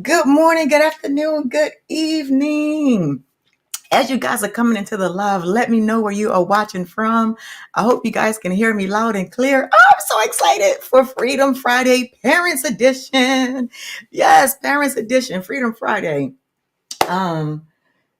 Good morning, good afternoon, good evening. As you guys are coming into the live, let me know where you are watching from. I hope you guys can hear me loud and clear. Oh, I'm so excited for Freedom Friday Parents Edition. Yes, Parents Edition, Freedom Friday. Um,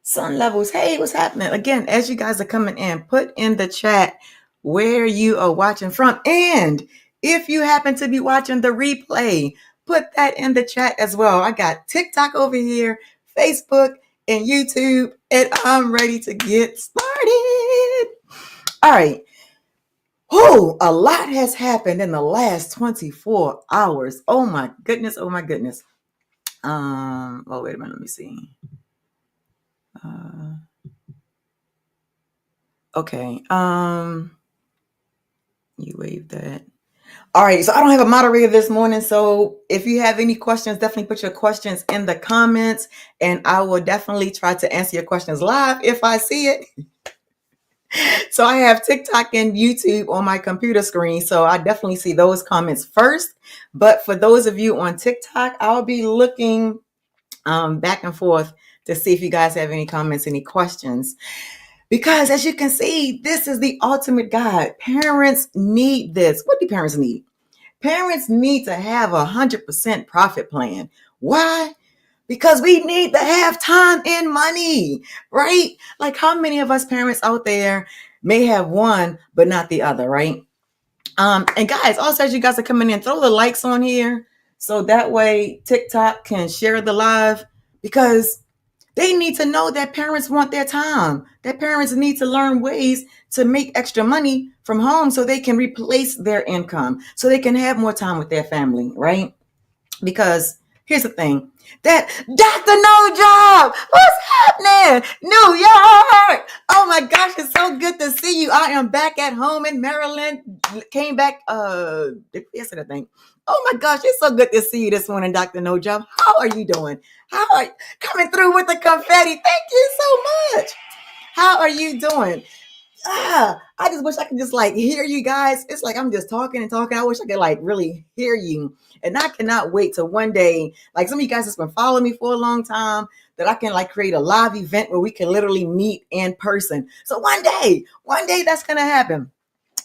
Sun levels. Hey, what's happening? Again, as you guys are coming in, put in the chat where you are watching from. And if you happen to be watching the replay, put that in the chat as well. I got TikTok over here, Facebook, and YouTube, and I'm ready to get started. All right. Oh, a lot has happened in the last 24 hours. Oh my goodness. Oh my goodness. Oh, wait a minute. Let me see. Okay. You waved that. All right, so I don't have a moderator this morning. So if you have any questions, definitely put your questions in the comments and I will definitely try to answer your questions live if I see it. So I have TikTok and YouTube on my computer screen. So I definitely see those comments first. But for those of you on TikTok, I'll be looking back and forth to see if you guys have any comments, any questions. Because as you can see, this is the ultimate guide. Parents need this. What do parents need? Parents need to have 100% profit plan. Why? Because we need to have time and money, right? Like how many of us parents out there may have one, but not the other, right? And guys, also as you guys are coming in, throw the likes on here. So that way TikTok can share the live because they need to know that parents want their time. That parents need to learn ways to make extra money from home so they can replace their income, so they can have more time with their family, right? Because here's the thing that Dr. No Job, what's happening? New York. Oh my gosh, it's so good to see you. I am back at home in Maryland. Came back yesterday, I think. Oh my gosh, it's so good to see you this morning, Dr. No Job. How are you doing? How are you coming through with the confetti? Thank you so much. How are you doing? I just wish I could just like hear you guys. It's like I'm just talking and talking. I wish I could like really hear you. And I cannot wait till one day, like some of you guys has been following me for a long time, that I can like create a live event where we can literally meet in person. So one day that's gonna happen.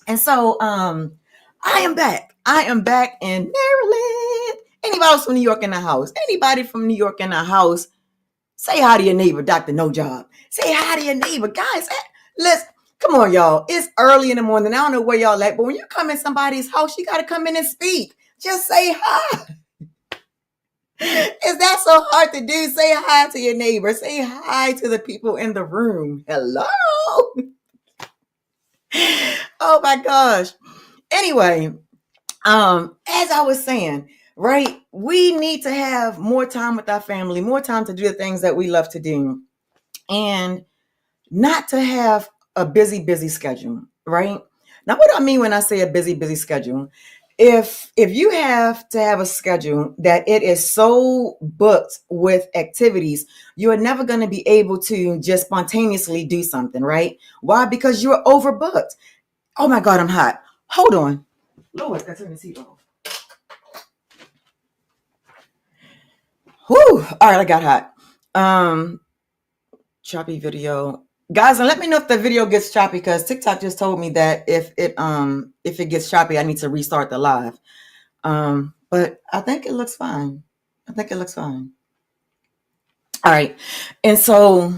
And so I am back. I am back in Maryland. Anybody else from New York in the house? Anybody from New York in the house? Say hi to your neighbor, Dr. No Job. Say hi to your neighbor. Guys, let's come on, y'all. It's early in the morning. I don't know where y'all at, but when you come in somebody's house, you gotta come in and speak. Just say hi. Is that so hard to do? Say hi to your neighbor. Say hi to the people in the room. Hello. Oh my gosh. Anyway, as I was saying, right, we need to have more time with our family, more time to do the things that we love to do. And not to have a busy schedule, right? Now, what do I mean when I say a busy schedule? If you have to have a schedule that it is so booked with activities, you are never going to be able to just spontaneously do something, right? Why? Because you're overbooked. Oh my God, I'm hot. Hold on. Lord, I turn the heat off. Whew. All right, I got hot. Choppy video. Guys, and let me know if the video gets choppy because TikTok just told me that if it gets choppy, I need to restart the live. But I think it looks fine. I think it looks fine. All right. And so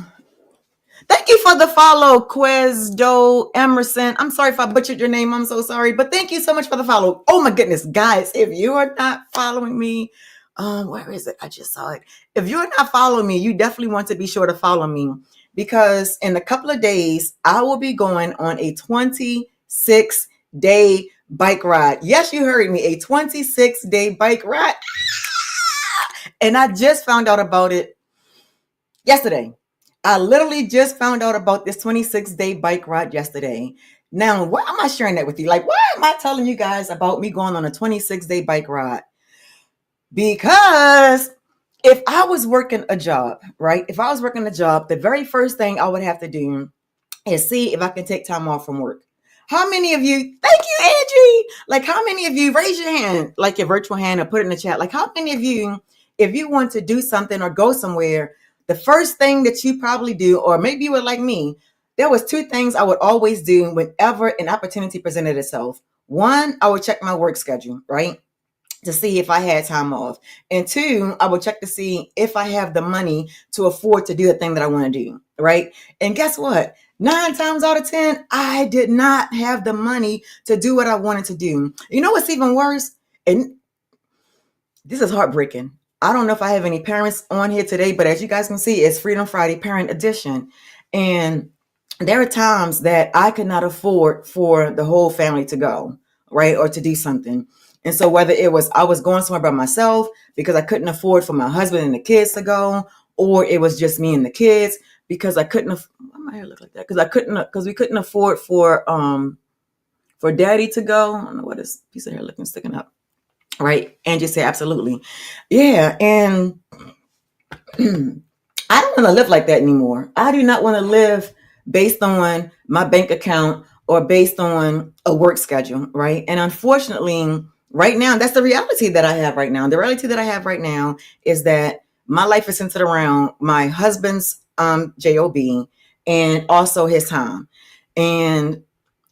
thank you for the follow, Quesdo Emerson. I'm sorry if I butchered your name. I'm so sorry. But thank you so much for the follow. Oh my goodness, guys, if you are not following me, where is it? I just saw it. If you're not following me, you definitely want to be sure to follow me because in a couple of days, I will be going on a 26-day bike ride. Yes, you heard me, a 26-day bike ride. And I just found out about it yesterday. I literally just found out about this 26-day bike ride yesterday. Now, why am I sharing that with you? Like, why am I telling you guys about me going on a 26-day bike ride? Because if I was working a job, right? If I was working a job, the very first thing I would have to do is see if I can take time off from work. How many of you, thank you, Angie. Like, how many of you, raise your hand, like your virtual hand, or put it in the chat. Like, how many of you, if you want to do something or go somewhere, the first thing that you probably do, or maybe you were like me, there was two things I would always do whenever an opportunity presented itself. One, I would check my work schedule, right? To see if I had time off. And two, I would check to see if I have the money to afford to do the thing that I want to do, right? And guess what? 9 times out of 10, I did not have the money to do what I wanted to do. You know what's even worse? And this is heartbreaking. I don't know if I have any parents on here today, but as you guys can see, it's Freedom Friday Parent Edition. And there are times that I could not afford for the whole family to go, right? Or to do something. And so whether it was I was going somewhere by myself because I couldn't afford for my husband and the kids to go, or it was just me and the kids because I couldn't. Why my hair look like that? Because we couldn't afford for daddy to go. I don't know what this piece of hair looking sticking up. Right. And just say absolutely. Yeah. And I don't want to live like that anymore. I do not want to live based on my bank account or based on a work schedule. Right. And unfortunately, right now, that's the reality that I have right now. The reality that I have right now is that my life is centered around my husband's job and also his time. And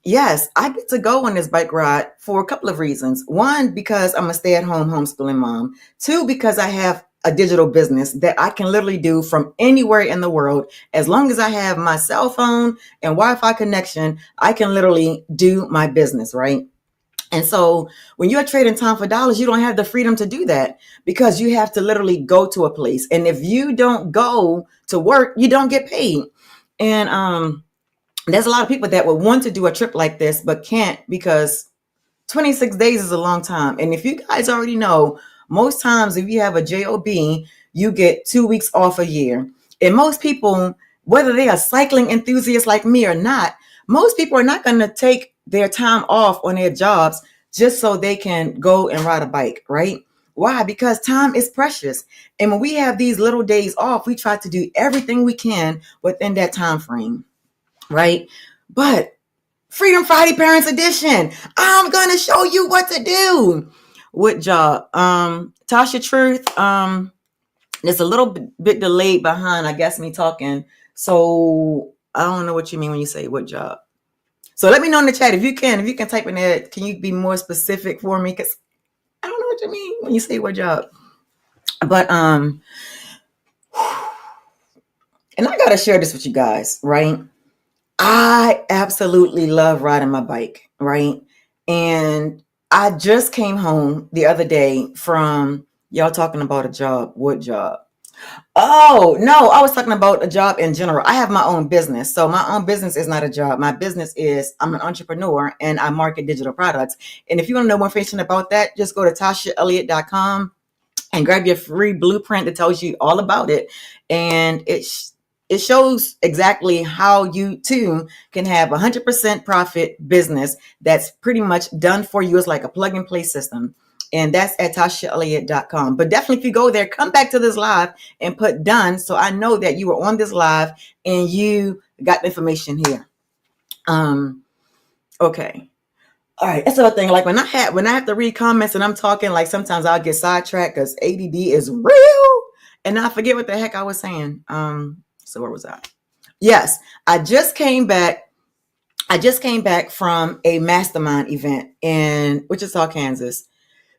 yes, I get to go on this bike ride for a couple of reasons. One, because I'm a stay-at-home homeschooling mom. Two, because I have a digital business that I can literally do from anywhere in the world. As long as I have my cell phone and Wi-Fi connection, I can literally do my business, right? And so when you're trading time for dollars, you don't have the freedom to do that because you have to literally go to a place. And if you don't go to work, you don't get paid. And there's a lot of people that would want to do a trip like this, but can't because 26 days is a long time. And if you guys already know, most times if you have a job, you get 2 weeks off a year. And most people, whether they are cycling enthusiasts like me or not, most people are not going to take their time off on their jobs just so they can go and ride a bike, right? Why? Because time is precious. And when we have these little days off, we try to do everything we can within that time frame. Right? But Freedom Friday Parents Edition, I'm going to show you what to do. What job? Tasha Truth, there's a little bit delayed behind, I guess, me talking. So I don't know what you mean when you say what job. So let me know in the chat if you can type in there. Can you be more specific for me? Because I don't know what you mean when you say what job. But and I gotta share this with you guys, right? I absolutely love riding my bike, right? And I just came home the other day from y'all talking about a job. What job? Oh, no, I was talking about a job in general. I have my own business. So my own business is not a job. My business is I'm an entrepreneur and I market digital products. And if you want to know more information about that, just go to tashaelliott.com and grab your free blueprint that tells you all about it. And it shows exactly how you too can have 100% profit business that's pretty much done for you. It's like a plug and play system. And that's at tashaelliott.com. But definitely if you go there, come back to this live and put done. So I know that you were on this live and you got the information here. Okay. All right. That's another thing. Like when I have to read comments and I'm talking, like sometimes I'll get sidetracked because ADD is real. And I forget what the heck I was saying. So where was I? Yes, I just came back from a mastermind event in Wichita, Kansas.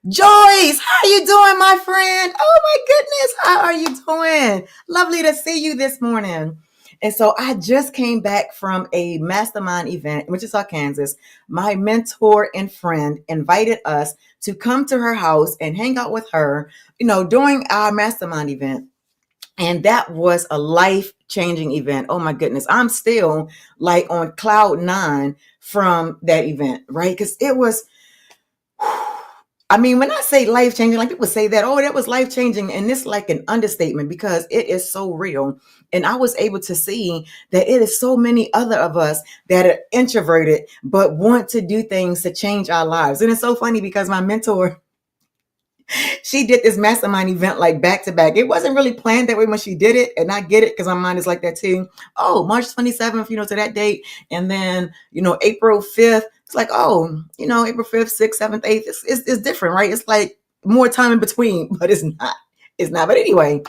Joyce, how you doing, my friend? Oh my goodness, how are you doing? Lovely to see you this morning. And so I just came back from a mastermind event in Wichita, Kansas. My mentor and friend invited us to come to her house and hang out with her, during our mastermind event. And that was a life-changing event. Oh my goodness. I'm still like on cloud 9 from that event, right? Because it was, when I say life-changing, like people say that, oh, that was life-changing. And it's like an understatement because it is so real. And I was able to see that it is so many other of us that are introverted, but want to do things to change our lives. And it's so funny because my mentor, she did this mastermind event like back to back. It wasn't really planned that way when she did it. And I get it because my mind is like that too. Oh, March 27th, to that date. And then, April 5th. It's like, oh, April 5th, 6th, 7th, 8th. It's different, right? It's like more time in between, but it's not. It's not. But anyway,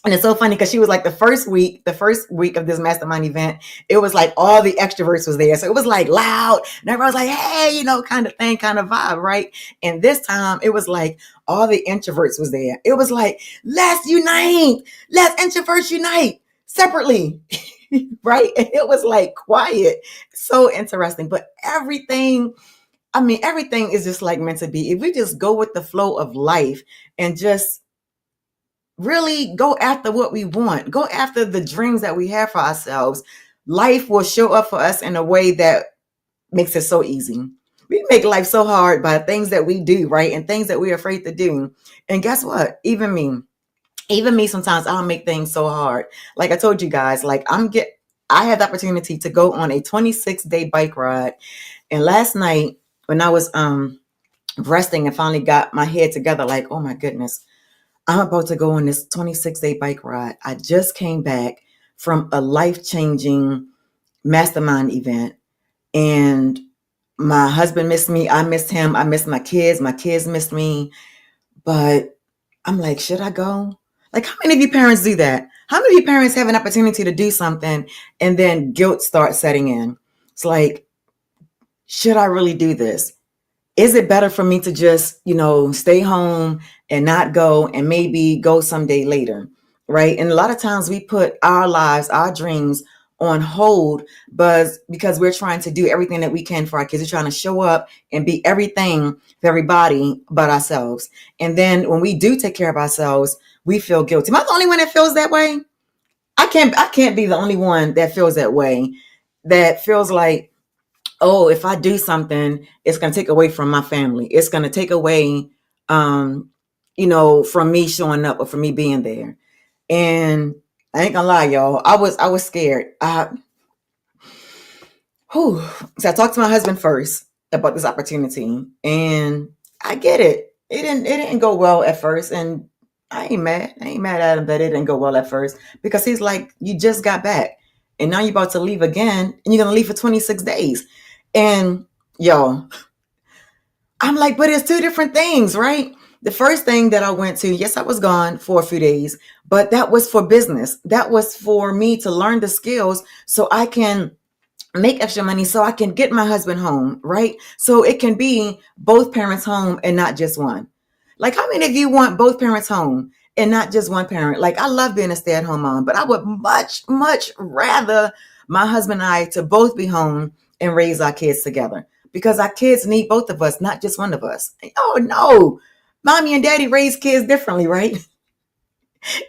and it's so funny because she was like the first week of this mastermind event, it was like all the extroverts was there. So it was like loud and everybody was like, hey, kind of thing, kind of vibe, right? And this time it was like all the introverts was there. It was like, let's unite, let's introverts unite separately. Right? And it was like quiet. So interesting. But everything is just like meant to be. If we just go with the flow of life and just really go after what we want, go after the dreams that we have for ourselves, life will show up for us in a way that makes it so easy. We make life so hard by things that we do, right? And things that we're afraid to do. And guess what? Even me, sometimes I'll make things so hard. Like I told you guys, like I had the opportunity to go on a 26-day bike ride. And last night when I was resting and finally got my head together, like, oh my goodness, I'm about to go on this 26-day bike ride. I just came back from a life-changing mastermind event, and my husband missed me. I missed him. I missed my kids. My kids missed me. But I'm like, should I go? Like, how many of you parents do that? How many of you parents have an opportunity to do something and then guilt starts setting in? It's like, should I really do this? Is it better for me to just, stay home and not go and maybe go someday later? Right. And a lot of times we put our lives, our dreams on hold, but because we're trying to do everything that we can for our kids. We're trying to show up and be everything for everybody but ourselves. And then when we do take care of ourselves, we feel guilty. Am I the only one that feels that way? I can't be the only one that feels that way, that feels like, oh, if I do something, it's going to take away from my family. It's going to take away, from me showing up or from me being there. And I ain't gonna lie, y'all. I was scared. So I talked to my husband first about this opportunity, and I get it. It didn't go well at first, and I ain't mad. I ain't mad at him that it didn't go well at first, because he's like, you just got back, and now you're about to leave again, and you're gonna leave for 26 days, and yo, I'm like, but it's two different things, right? The first thing that I went to, yes, I was gone for a few days, but that was for business. That was for me to learn the skills so I can make extra money, so I can get my husband home, right? So it can be both parents home and not just one. Like, how many of you want both parents home and not just one parent? Like, I love being a stay-at-home mom, but I would much, much rather my husband and I to both be home and raise our kids together, because our kids need both of us, not just one of us. Oh no, mommy and daddy raise kids differently, right?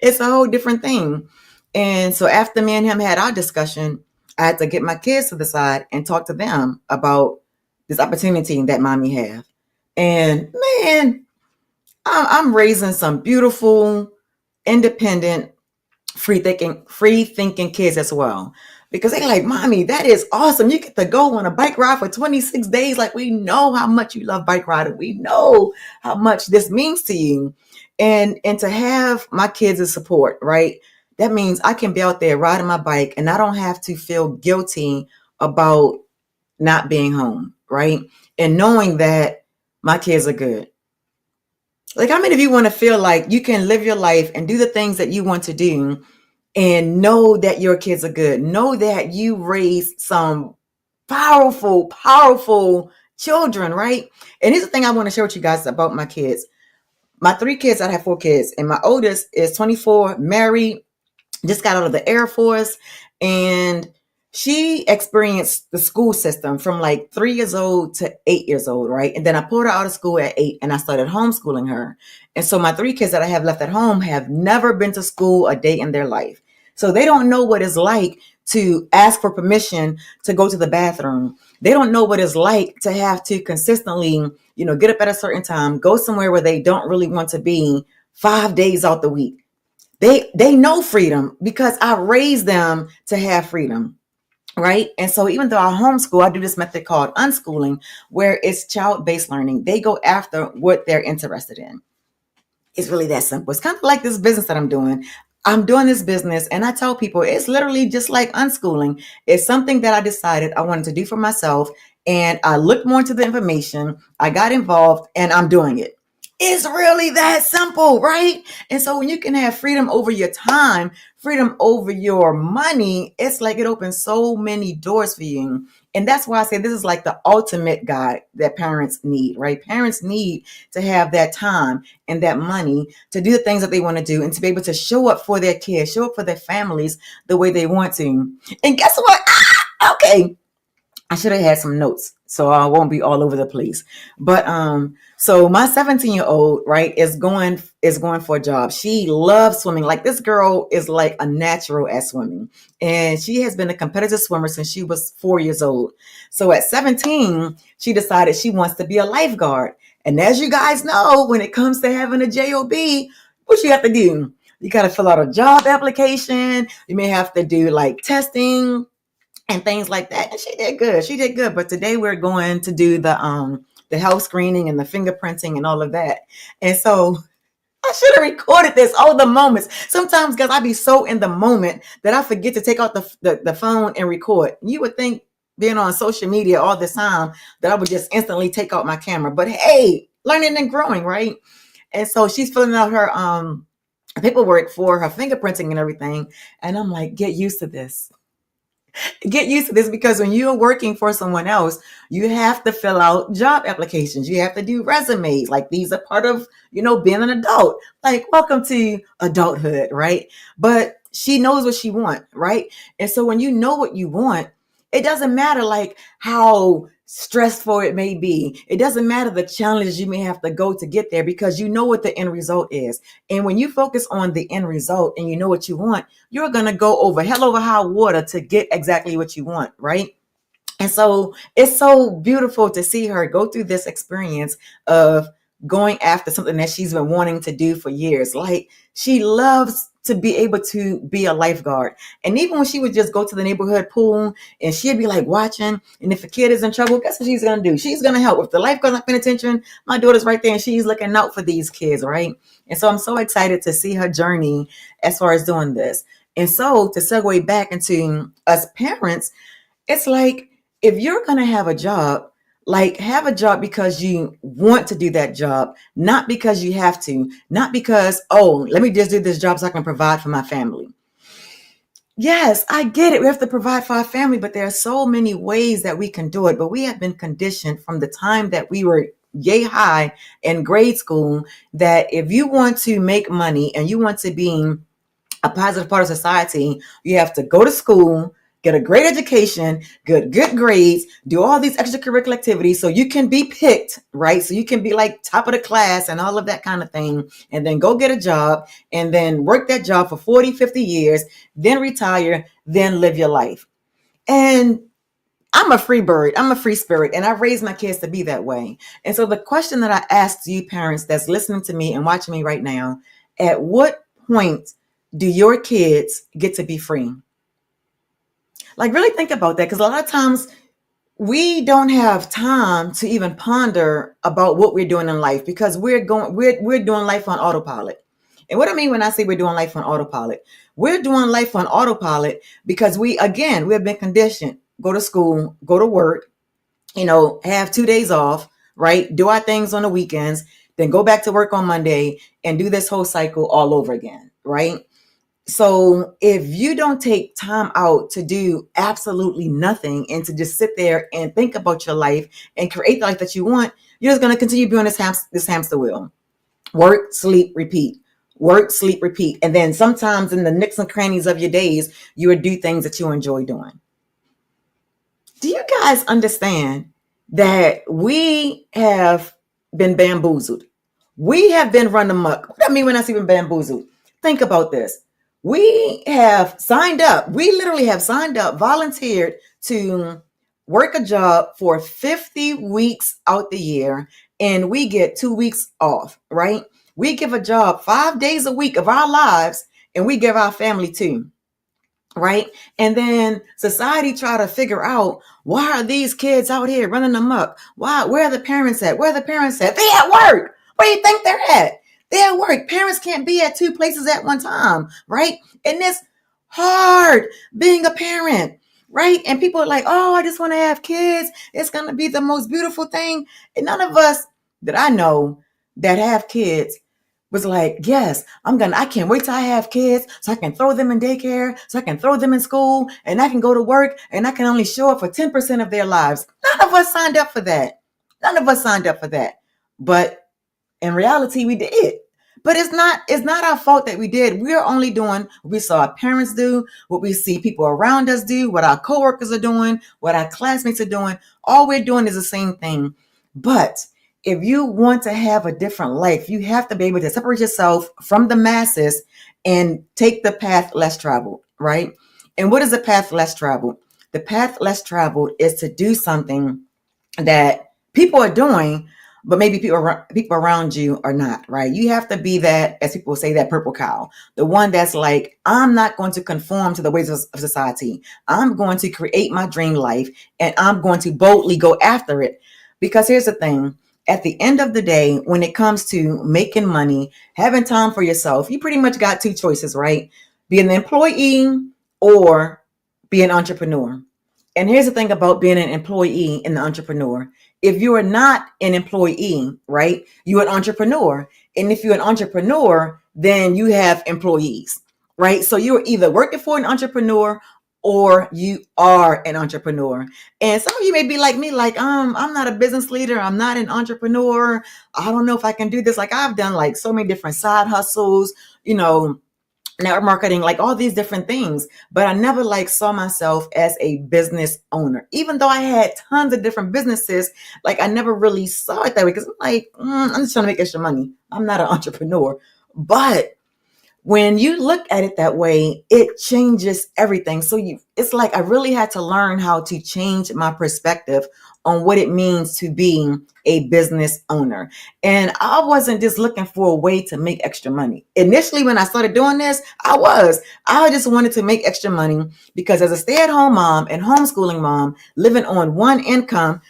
It's a whole different thing. And so after me and him had our discussion, I had to get my kids to the side and talk to them about this opportunity that mommy have. And man, I'm raising some beautiful, independent, free thinking kids as well. Because they're like, mommy, that is awesome. You get to go on a bike ride for 26 days. Like, we know how much you love bike riding. We know how much this means to you. And to have my kids' as support, right? That means I can be out there riding my bike and I don't have to feel guilty about not being home, right? And knowing that my kids are good. Like, how many of you want to feel like you can live your life and do the things that you want to do and know that your kids are good? Know that you raised some powerful, powerful children, right? And here's the thing I want to share with you guys about my kids. My 3 kids, I have 4 kids, and my oldest is 24, married, just got out of the Air Force, and she experienced the school system from like 3 years old to 8 years old, right? And then I pulled her out of school at 8 and I started homeschooling her. And so my 3 kids that I have left at home have never been to school a day in their life. So they don't know what it's like to ask for permission to go to the bathroom. They don't know what it's like to have to consistently, get up at a certain time, go somewhere where they don't really want to be 5 days out the week. They know freedom because I raised them to have freedom, right? And so even though I homeschool, I do this method called unschooling, where it's child-based learning. They go after what they're interested in. It's really that simple. It's kind of like this business that I'm doing. I'm doing this business and I tell people it's literally just like unschooling. It's something that I decided I wanted to do for myself, and I looked more into the information. I got involved and I'm doing it. It's really that simple, right? And so when you can have freedom over your time, freedom over your money, it's like it opens so many doors for you. And that's why I say this is like the ultimate guide that parents need, right? Parents need to have that time and that money to do the things that they want to do and to be able to show up for their kids, show up for their families the way they want to. And guess what? Okay, I should have had some notes so I won't be all over the place. But so my 17-year-old, right, is going for a job. She loves swimming. Like, this girl is like a natural at swimming. And she has been a competitive swimmer since she was 4 years old. So at 17, she decided she wants to be a lifeguard. And as you guys know, when it comes to having a job, what you have to do? You got to fill out a job application. You may have to do like testing and things like that. And she did good. She did good. But today we're going to do the health screening and the fingerprinting and all of that. And so I should have recorded this, all the moments. Sometimes, guys, I be so in the moment that I forget to take out the phone and record. You would think, being on social media all the time, that I would just instantly take out my camera. But hey, learning and growing, right? And so she's filling out her paperwork for her fingerprinting and everything. And I'm like, get used to this. Get used to this, because when you're working for someone else, you have to fill out job applications. You have to do resumes. Like, these are part of, being an adult. Like, welcome to adulthood, right? But she knows what she wants, right? And so when you know what you want, it doesn't matter like how stressful it may be. It doesn't matter the challenges you may have to go to get there, because you know what the end result is. And when you focus on the end result and you know what you want, you're going to go over hell over high water to get exactly what you want, right? And so it's so beautiful to see her go through this experience of going after something that she's been wanting to do for years. Like, she loves to be able to be a lifeguard. And even when she would just go to the neighborhood pool and she'd be like watching, and if a kid is in trouble, guess what she's going to do? She's going to help. If the lifeguard's not paying attention, my daughter's right there and she's looking out for these kids, right? And so I'm so excited to see her journey as far as doing this. And so to segue back into us parents, it's like, if you're going to have a job, like, have a job because you want to do that job, not because you have to, not because, oh, let me just do this job so I can provide for my family. Yes, I get it. We have to provide for our family, but there are so many ways that we can do it. But we have been conditioned from the time that we were yay high in grade school that if you want to make money and you want to be a positive part of society, you have to go to school, get a great education, good grades, do all these extracurricular activities so you can be picked, right? So you can be like top of the class and all of that kind of thing, and then go get a job and then work that job for 40, 50 years, then retire, then live your life. And I'm a free bird. I'm a free spirit, and I raised my kids to be that way. And so the question that I ask you parents that's listening to me and watching me right now, at what point do your kids get to be free? Like, really think about that, because a lot of times we don't have time to even ponder about what we're doing in life, because we're doing life on autopilot. And what I mean when I say we're doing life on autopilot, we're doing life on autopilot because we have been conditioned. Go to school, go to work, have 2 days off, right? Do our things on the weekends, then go back to work on Monday and do this whole cycle all over again, right? So if you don't take time out to do absolutely nothing and to just sit there and think about your life and create the life that you want, you're just going to continue being this hamster wheel. Work, sleep, repeat. Work, sleep, repeat. And then sometimes in the nooks and crannies of your days, you would do things that you enjoy doing. Do you guys understand that we have been bamboozled? We have been run amok. What do I mean when I say been bamboozled? Think about this. We have signed up. We literally have signed up, volunteered to work a job for 50 weeks out the year, and we get 2 weeks off, right? We give a job 5 days a week of our lives, and we give our family 2. Right. And then society try to figure out, why are these kids out here running amok? Where are the parents at? Where are the parents at? They at work. Where do you think they're at? They're at work. Parents can't be at 2 places at one time. Right. And it's hard being a parent. Right. And people are like, oh, I just want to have kids. It's going to be the most beautiful thing. And none of us that I know that have kids was like, yes, I can't wait till I have kids so I can throw them in daycare, so I can throw them in school, and I can go to work and I can only show up for 10% of their lives. None of us signed up for that. None of us signed up for that. But in reality, we did. But it's not our fault that we did. We're only doing what we saw our parents do, what we see people around us do, what our coworkers are doing, what our classmates are doing. All we're doing is the same thing. But if you want to have a different life, you have to be able to separate yourself from the masses and take the path less traveled, right? And what is the path less traveled? The path less traveled is to do something that people are doing, but maybe people around you are not, right? You have to be that, as people say, that purple cow, the one that's like, I'm not going to conform to the ways of society. I'm going to create my dream life, and I'm going to boldly go after it. Because here's the thing. At the end of the day, when it comes to making money, having time for yourself, you pretty much got two choices, right? Be an employee or be an entrepreneur. And here's the thing about being an employee and the entrepreneur. If you are not an employee, right, you're an entrepreneur. And if you're an entrepreneur, then you have employees, right? So you're either working for an entrepreneur or you are an entrepreneur. And some of you may be like me, like, I'm not a business leader. I'm not an entrepreneur. I don't know if I can do this. Like, I've done like so many different side hustles, network marketing, like all these different things. But I never like saw myself as a business owner, even though I had tons of different businesses. Like I never really saw it that way because I'm like, I'm just trying to make extra money. I'm not an entrepreneur. But when you look at it that way, it changes everything. So it's like I really had to learn how to change my perspective on what it means to be a business owner. And I wasn't just looking for a way to make extra money. Initially, when I started doing this, I just wanted to make extra money because as a stay-at-home mom and homeschooling mom, living on one income,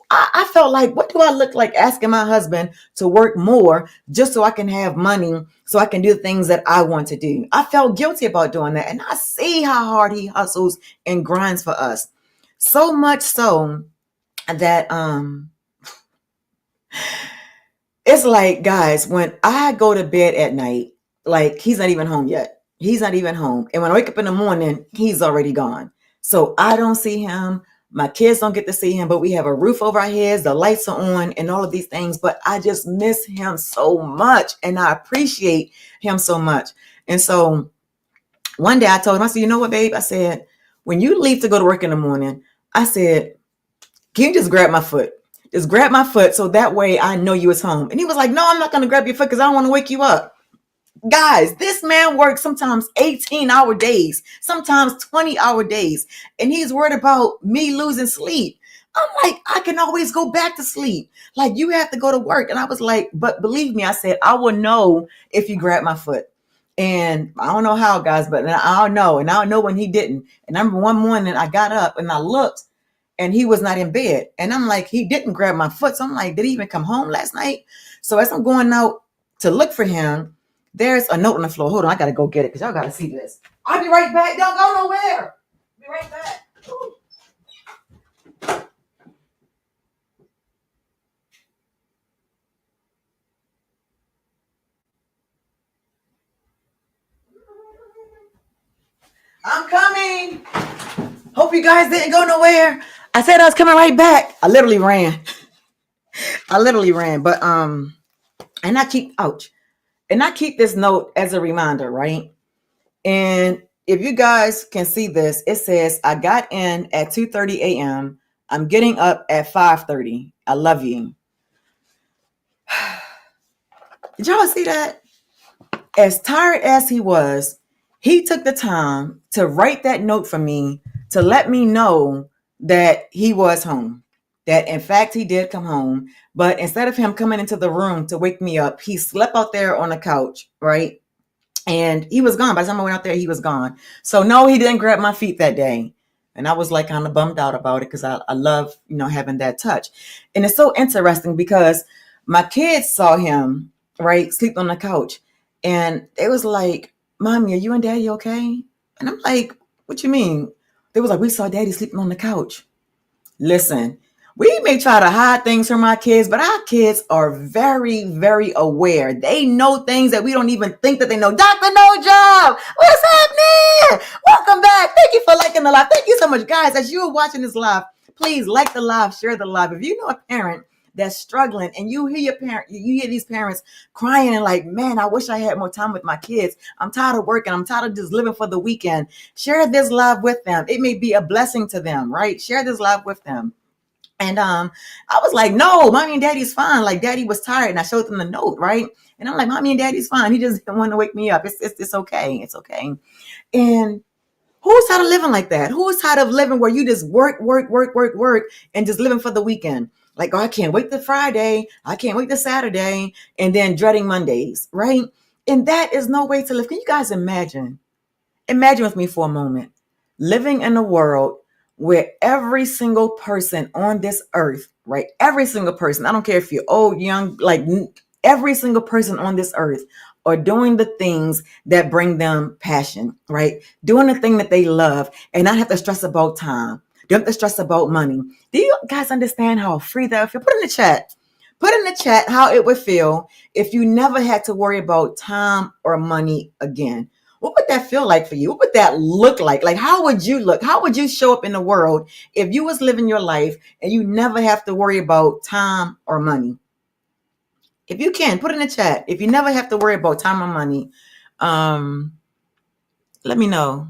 I felt like, what do I look like asking my husband to work more just so I can have money, so I can do the things that I want to do? I felt guilty about doing that. And I see how hard he hustles and grinds for us. So much so that it's like, guys, when I go to bed at night, like he's not even home yet. He's not even home. And when I wake up in the morning, he's already gone. So I don't see him. My kids don't get to see him, but we have a roof over our heads, the lights are on, and all of these things. But I just miss him so much, and I appreciate him so much. And so one day I told him, I said, you know what, babe? I said, when you leave to go to work in the morning, I said, can you just grab my foot? Just grab my foot so that way I know you was home. And he was like, no, I'm not going to grab your foot because I don't want to wake you up. Guys, this man works sometimes 18-hour days, sometimes 20-hour days, and he's worried about me losing sleep. I'm like, I can always go back to sleep. Like, you have to go to work. And I was like, but believe me, I said, I will know if you grab my foot. And I don't know how, guys, but I'll know. And I'll know when he didn't. And I remember one morning I got up and I looked and he was not in bed. And I'm like, he didn't grab my foot. So I'm like, did he even come home last night? So as I'm going out to look for him, there's a note on the floor. Hold on, I gotta go get it because y'all gotta see this. I'll be right back. Don't go nowhere. Be right back. Ooh. I'm coming. Hope you guys didn't go nowhere. I said I was coming right back. I literally ran. But and I keep this note as a reminder, right? And if you guys can see this, it says I got in at 2:30 a.m. I'm getting up at 5:30. I love you. Did y'all see that? As tired as he was, he took the time to write that note for me to let me know that he was home. That in fact he did come home. But instead of him coming into the room to wake me up, he slept out there on the couch, right? And he was gone. By the time I went out there, he was gone. So no, he didn't grab my feet that day. And I was like kind of bummed out about it because I love, having that touch. And it's so interesting because my kids saw him, right, sleep on the couch. And it was like, Mommy, are you and Daddy okay? And I'm like, what you mean? They was like, we saw Daddy sleeping on the couch. Listen, We may try to hide things from our kids, but our kids are very, very aware. They know things that we don't even think that they know. Dr. No Job, what's happening? Welcome back. Thank you for liking the live. Thank you so much, guys. As you are watching this live, please like the live, share the live. If you know a parent that's struggling and you hear you hear these parents crying and like, man, I wish I had more time with my kids. I'm tired of working. I'm tired of just living for the weekend. Share this live with them. It may be a blessing to them, right? Share this live with them. And I was like, no, mommy and daddy's fine. Like, daddy was tired, and I showed them the note, right? And I'm like, mommy and daddy's fine. He just didn't want to wake me up. It's okay. It's okay. And who's tired of living like that? Who's tired of living where you just work, and just living for the weekend? Like, oh, I can't wait to Friday. I can't wait to Saturday, and then dreading Mondays, right? And that is no way to live. Can you guys imagine? Imagine with me for a moment, living in a world where every single person on this earth, right? Every single person, I don't care if you're old, young, like every single person on this earth are doing the things that bring them passion, right? Doing the thing that they love and not have to stress about time. Don't have to stress about money. Do you guys understand how free that would feel? Put in the chat. Put in the chat how it would feel if you never had to worry about time or money again. What would that feel like for you? What would that look like? Like, how would you look? How would you show up in the world if you was living your life and you never have to worry about time or money? If you can, put in the chat. If you never have to worry about time or money, let me know.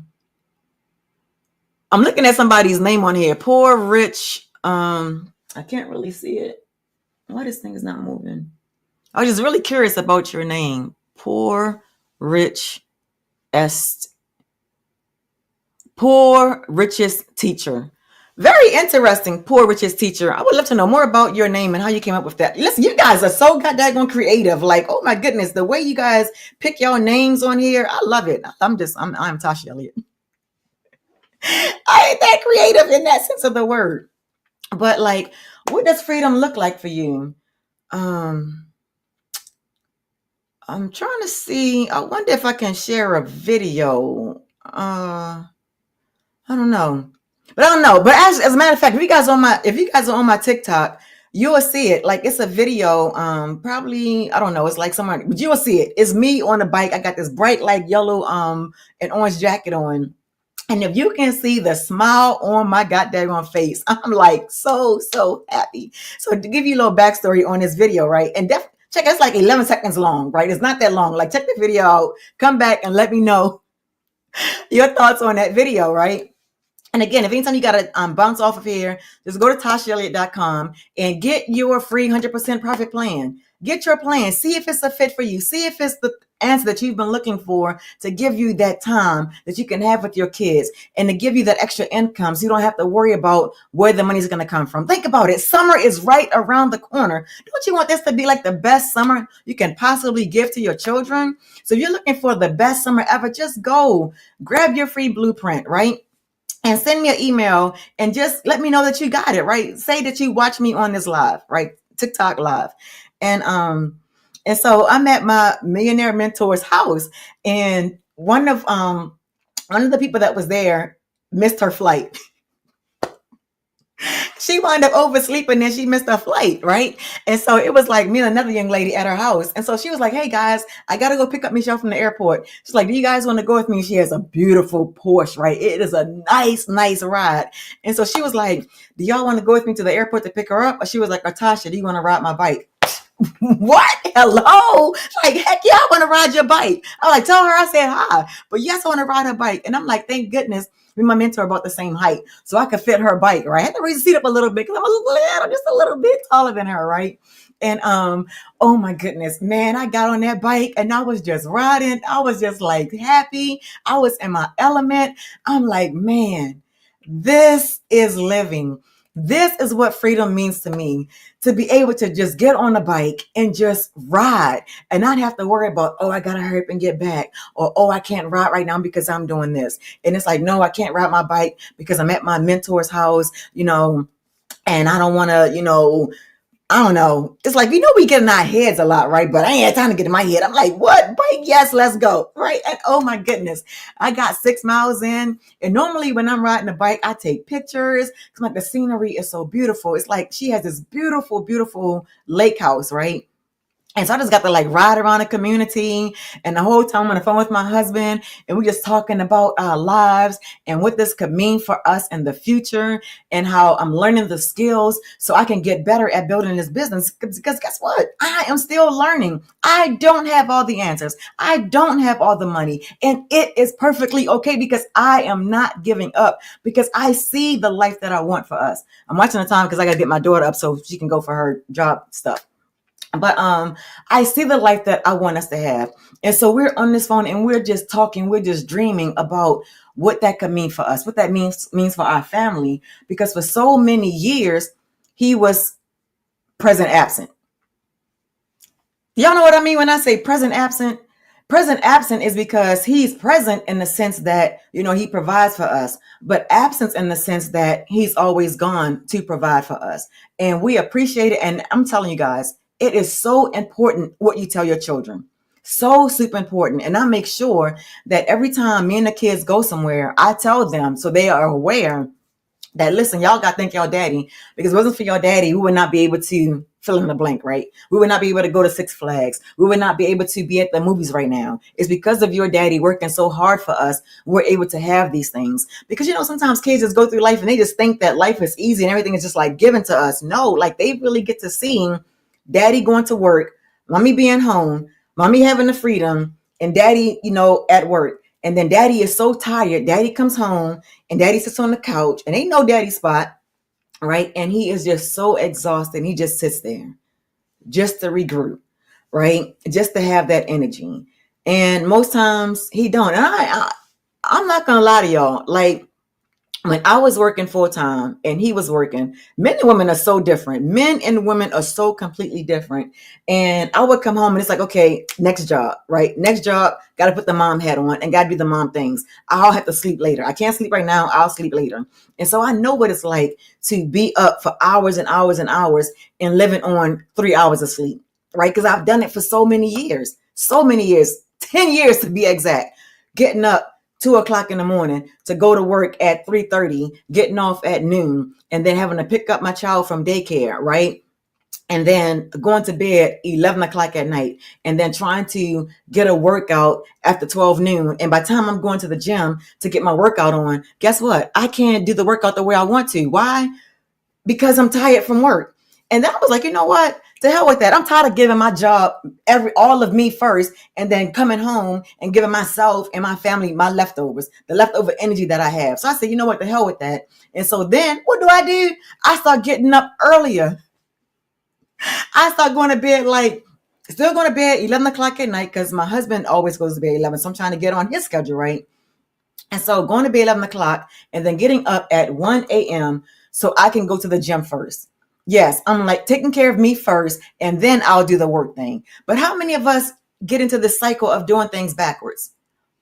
I'm looking at somebody's name on here. Poor Rich. I can't really see it. Why this thing is not moving? I was just really curious about your name. Poor Rich Poor Richest Teacher. Very interesting, Poor Richest Teacher. I would love to know more about your name and how you came up with that. Listen, you guys are so goddamn creative. Like, oh my goodness, the way you guys pick your names on here, I love it. I'm Tasha Elliott. I ain't that creative in that sense of the word. But like, what does freedom look like for you? I'm trying to see. I wonder if I can share a video. I don't know. But I don't know. But as a matter of fact, if you guys are on my TikTok, you will see it. Like, it's a video. Probably, I don't know. It's like somebody, but you will see it. It's me on a bike. I got this bright like yellow and orange jacket on. And if you can see the smile on my goddamn face, I'm like so happy. So to give you a little backstory on this video, right? And check, it's like 11 seconds long, right? It's not that long. Like, check the video out, come back and let me know your thoughts on that video, right? And again, if anytime you got to bounce off of here, just go to TashaElliott.com and get your free 100% profit plan. Get your plan. See if it's a fit for you. See if it's the answer that you've been looking for to give you that time that you can have with your kids and to give you that extra income so you don't have to worry about where the money's going to come from. Think about it. Summer is right around the corner. Don't you want this to be like the best summer you can possibly give to your children? So if you're looking for the best summer ever, just go grab your free blueprint, right? And send me an email and just let me know that you got it, right? Say that you watch me on this live, right? TikTok live. And so I'm at my millionaire mentor's house, and one of the people that was there missed her flight. She wound up oversleeping and she missed her flight, right? And so it was like me and another young lady at her house. And so she was like, hey guys, I got to go pick up Michelle from the airport. She's like, do you guys want to go with me? She has a beautiful Porsche, right? It is a nice ride. And so she was like, do y'all want to go with me to the airport to pick her up? Or she was like, Natasha, do you want to ride my bike? What? Hello? Like, heck yeah, I want to ride your bike. I'm like, tell her I said hi. But yes, I want to ride her bike. And I'm like, thank goodness me and my mentor about the same height. So I could fit her bike, right? I had to raise the seat up a little bit because I'm just a little bit taller than her, right? And oh my goodness, man, I got on that bike and I was just riding. I was just like happy. I was in my element. I'm like, man, this is living. This is what freedom means to me, to be able to just get on a bike and just ride and not have to worry about, oh, I got to hurry up and get back, or, oh, I can't ride right now because I'm doing this. And it's like, no, I can't ride my bike because I'm at my mentor's house, and I don't want to, I don't know. It's like, we get in our heads a lot, right? But I ain't had time to get in my head. I'm like, what? Bike? Yes, let's go. Right. And oh my goodness. I got 6 miles in. And normally when I'm riding a bike, I take pictures. Cause like the scenery is so beautiful. It's like she has this beautiful, beautiful lake house, right? And so I just got to like ride around the community, and the whole time I'm on the phone with my husband, and we're just talking about our lives and what this could mean for us in the future, and how I'm learning the skills so I can get better at building this business. Because guess what? I am still learning. I don't have all the answers. I don't have all the money, and it is perfectly okay because I am not giving up, because I see the life that I want for us. I'm watching the time because I got to get my daughter up so she can go for her job stuff. But I see the life that I want us to have. And so we're on this phone and we're just talking, we're just dreaming about what that could mean for us, what that means for our family. Because for so many years, he was present absent. Y'all know what I mean when I say present absent? Present absent is because he's present in the sense that, he provides for us, but absence in the sense that he's always gone to provide for us. And we appreciate it. And I'm telling you guys, it is so important what you tell your children. So super important. And I make sure that every time me and the kids go somewhere, I tell them so they are aware that, listen, y'all got to thank your daddy, because if it wasn't for your daddy, we would not be able to fill in the blank, right? We would not be able to go to Six Flags. We would not be able to be at the movies right now. It's because of your daddy working so hard for us, we're able to have these things. Because, sometimes kids just go through life and they just think that life is easy and everything is just like given to us. No, like they really get to see daddy going to work, mommy being home, mommy having the freedom, and daddy, at work. And then daddy is so tired. Daddy comes home and daddy sits on the couch and ain't no daddy spot, right? And he is just so exhausted. He just sits there just to regroup, right? Just to have that energy. And most times he don't. And I'm not going to lie to y'all. Like, when I was working full time and he was working, men and women are so different. Men and women are so completely different. And I would come home and it's like, okay, next job, right? Next job, got to put the mom hat on and got to do the mom things. I'll have to sleep later. I can't sleep right now. I'll sleep later. And so I know what it's like to be up for hours and hours and hours and living on 3 hours of sleep, right? Because I've done it for so many years, 10 years to be exact, getting up 2 o'clock in the morning to go to work at 3:30, getting off at noon, and then having to pick up my child from daycare, right? And then going to bed 11 o'clock at night, and then trying to get a workout after 12 noon. And by the time I'm going to the gym to get my workout on, guess what? I can't do the workout the way I want to. Why? Because I'm tired from work. And then I was like, you know what? To hell with that. I'm tired of giving my job all of me first, and then coming home and giving myself and my family my leftovers, the leftover energy that I have. So I said, you know what? The hell with that. And so then what do? I start getting up earlier. I start going to bed still going to bed 11 o'clock at night, because my husband always goes to bed 11. So I'm trying to get on his schedule, right? And so going to bed 11 o'clock and then getting up at 1 a.m. so I can go to the gym first. Yes, I'm like taking care of me first, and then I'll do the work thing. But how many of us get into the cycle of doing things backwards?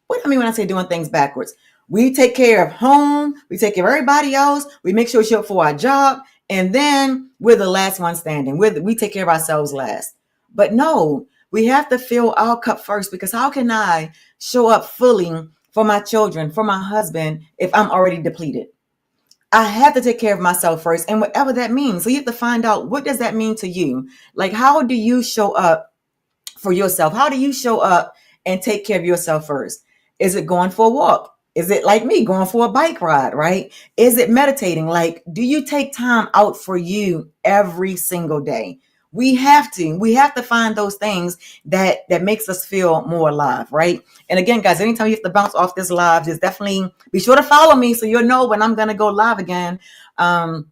What do I mean when I say doing things backwards? We take care of home, we take care of everybody else, we make sure we show up for our job, and then we're the last one standing. We take care of ourselves last. But no, we have to fill our cup first, because how can I show up fully for my children, for my husband, if I'm already depleted? I have to take care of myself first, and whatever that means. So you have to find out, what does that mean to you? Like, how do you show up for yourself? How do you show up and take care of yourself first? Is it going for a walk? Is it like me going for a bike ride, right? Is it meditating? Like, do you take time out for you every single day? We have to find those things that makes us feel more alive, right? And again, guys, anytime you have to bounce off this live, just definitely be sure to follow me so you'll know when I'm going to go live again. And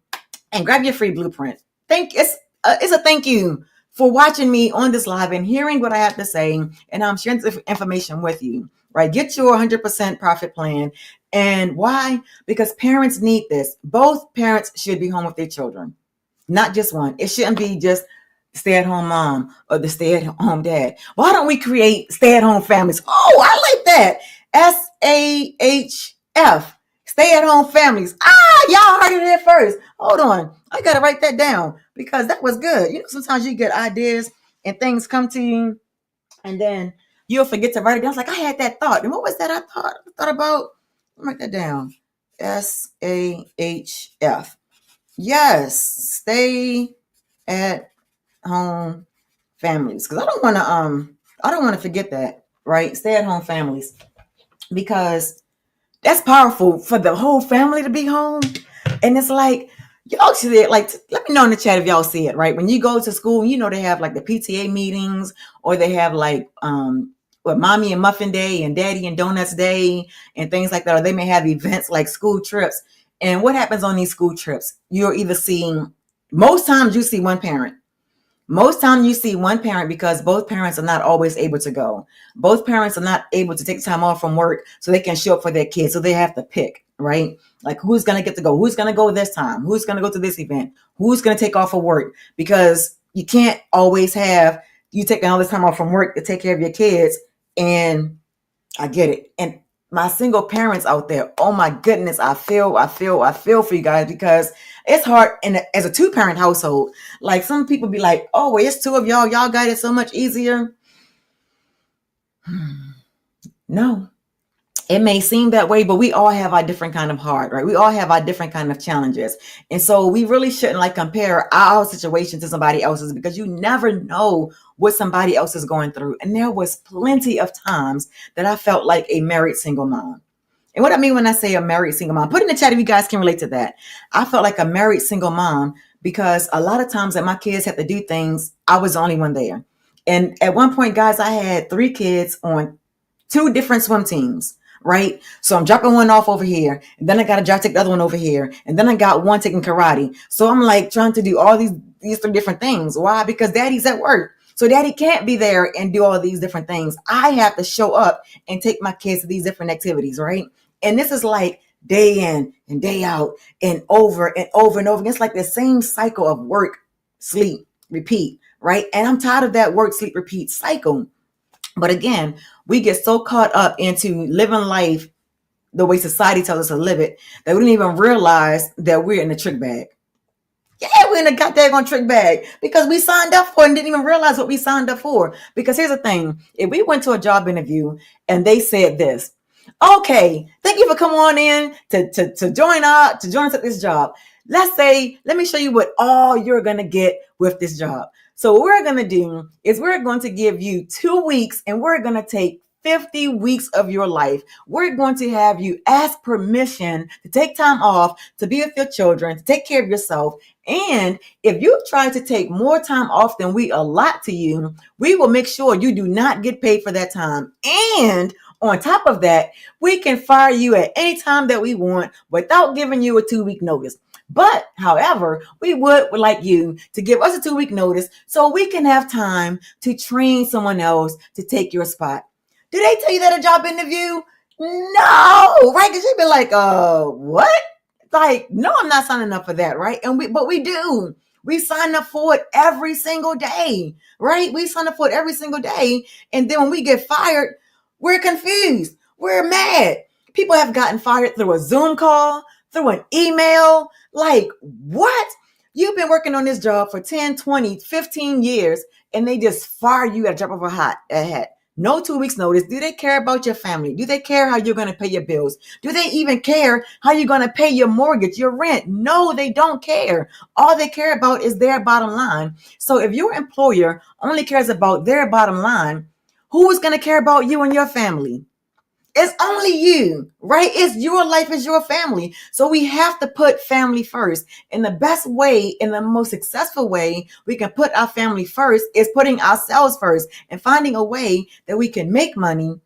grab your free blueprint. It's a thank you for watching me on this live and hearing what I have to say. And I'm sharing this information with you, right? Get your 100% profit plan. And why? Because parents need this. Both parents should be home with their children, not just one. It shouldn't be just stay-at-home mom or the stay-at-home dad. Why don't we create stay-at-home families? Oh, I like that. SAHF. Stay-at-home families. Y'all heard it here first. Hold on. I got to write that down. because that was good. Sometimes you get ideas and things come to you, and then you'll forget to write it down. I was like, I had that thought. And what was that I thought about? Write that down. SAHF. Yes. Stay at home families. Because I don't want to forget that, right? Stay at home families. Because that's powerful for the whole family to be home. And it's like, y'all see it. Like, let me know in the chat if y'all see it, right? When you go to school, they have like the PTA meetings, or they have like what, Mommy and Muffin Day and Daddy and Donuts Day and things like that. Or they may have events like school trips. And what happens on these school trips? You're either seeing, most times you see one parent. Most time you see one parent, because both parents are not always able to go. Both parents are not able to take time off from work so they can show up for their kids. So they have to pick, right? Like, who's going to get to go? Who's going to go this time? Who's going to go to this event? Who's going to take off of work? Because you can't always have you taking all this time off from work to take care of your kids. And I get it. And my single parents out there, oh my goodness, I feel for you guys, because it's hard as a 2-parent household. Like, some people be like, oh, well, it's 2 of y'all got it so much easier. No, it may seem that way, but we all have our different kind of heart, right? We all have our different kind of challenges. And so we really shouldn't like compare our situation to somebody else's, because you never know what somebody else is going through. And there was plenty of times that I felt like a married single mom. And what I mean when I say a married single mom, put in the chat if you guys can relate to that. I felt like a married single mom because a lot of times that my kids had to do things, I was the only one there. And at one point, guys, I had 3 kids on 2 different swim teams, right? So I'm dropping one off over here, and then I got to take the other one over here, and then I got one taking karate. So I'm like trying to do all these 3 different things. Why? Because daddy's at work. So daddy can't be there and do all these different things. I have to show up and take my kids to these different activities, right? And this is like day in and day out and over and over and over. It's like the same cycle of work, sleep, repeat, right? And I'm tired of that work, sleep, repeat cycle. But again, we get so caught up into living life the way society tells us to live it that we don't even realize that we're in the trick bag. Yeah, we're in the goddamn trick bag because we signed up for it and didn't even realize what we signed up for. Because here's the thing. If we went to a job interview and they said this, okay, thank you for coming on in to join us at this job. Let me show you what all you're going to get with this job. So what we're going to do is we're going to give you 2 weeks, and we're going to take 50 weeks of your life. We're going to have you ask permission to take time off, to be with your children, to take care of yourself. And if you try to take more time off than we allot to you, we will make sure you do not get paid for that time. And on top of that, we can fire you at any time that we want without giving you a 2-week notice. But, however, we would like you to give us a 2-week notice so we can have time to train someone else to take your spot. Did they tell you that at a job interview? No, right? Because you'd be like, what? Like, no, I'm not signing up for that, right? But we do. We sign up for it every single day, right? We sign up for it every single day. And then when we get fired, we're confused. We're mad. People have gotten fired through a Zoom call, through an email. Like, what? You've been working on this job for 10, 20, 15 years, and they just fire you at a drop of a hat. No 2 weeks notice. Do they care about your family? Do they care how you're going to pay your bills? Do they even care how you're going to pay your mortgage, your rent? No, they don't care. All they care about is their bottom line. So if your employer only cares about their bottom line, who is going to care about you and your family? It's only you, right? It's your life, it's your family. So we have to put family first. And the best way, and the most successful way we can put our family first is putting ourselves first and finding a way that we can make money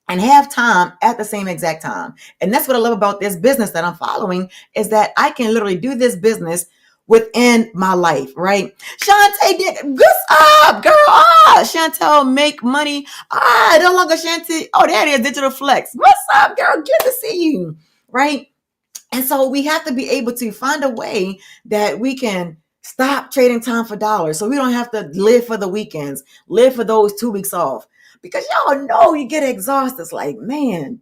and have time at the same exact time. And that's what I love about this business that I'm following, is that I can literally do this business within my life, right? Shantae did good up, girl. Chantel make money. No longer Shantae. Oh, there it is, Digital Flex. What's up, girl? Good to see you, right? And so we have to be able to find a way that we can stop trading time for dollars, so we don't have to live for the weekends, live for those 2 weeks off. Because y'all know you get exhausted. It's like, man,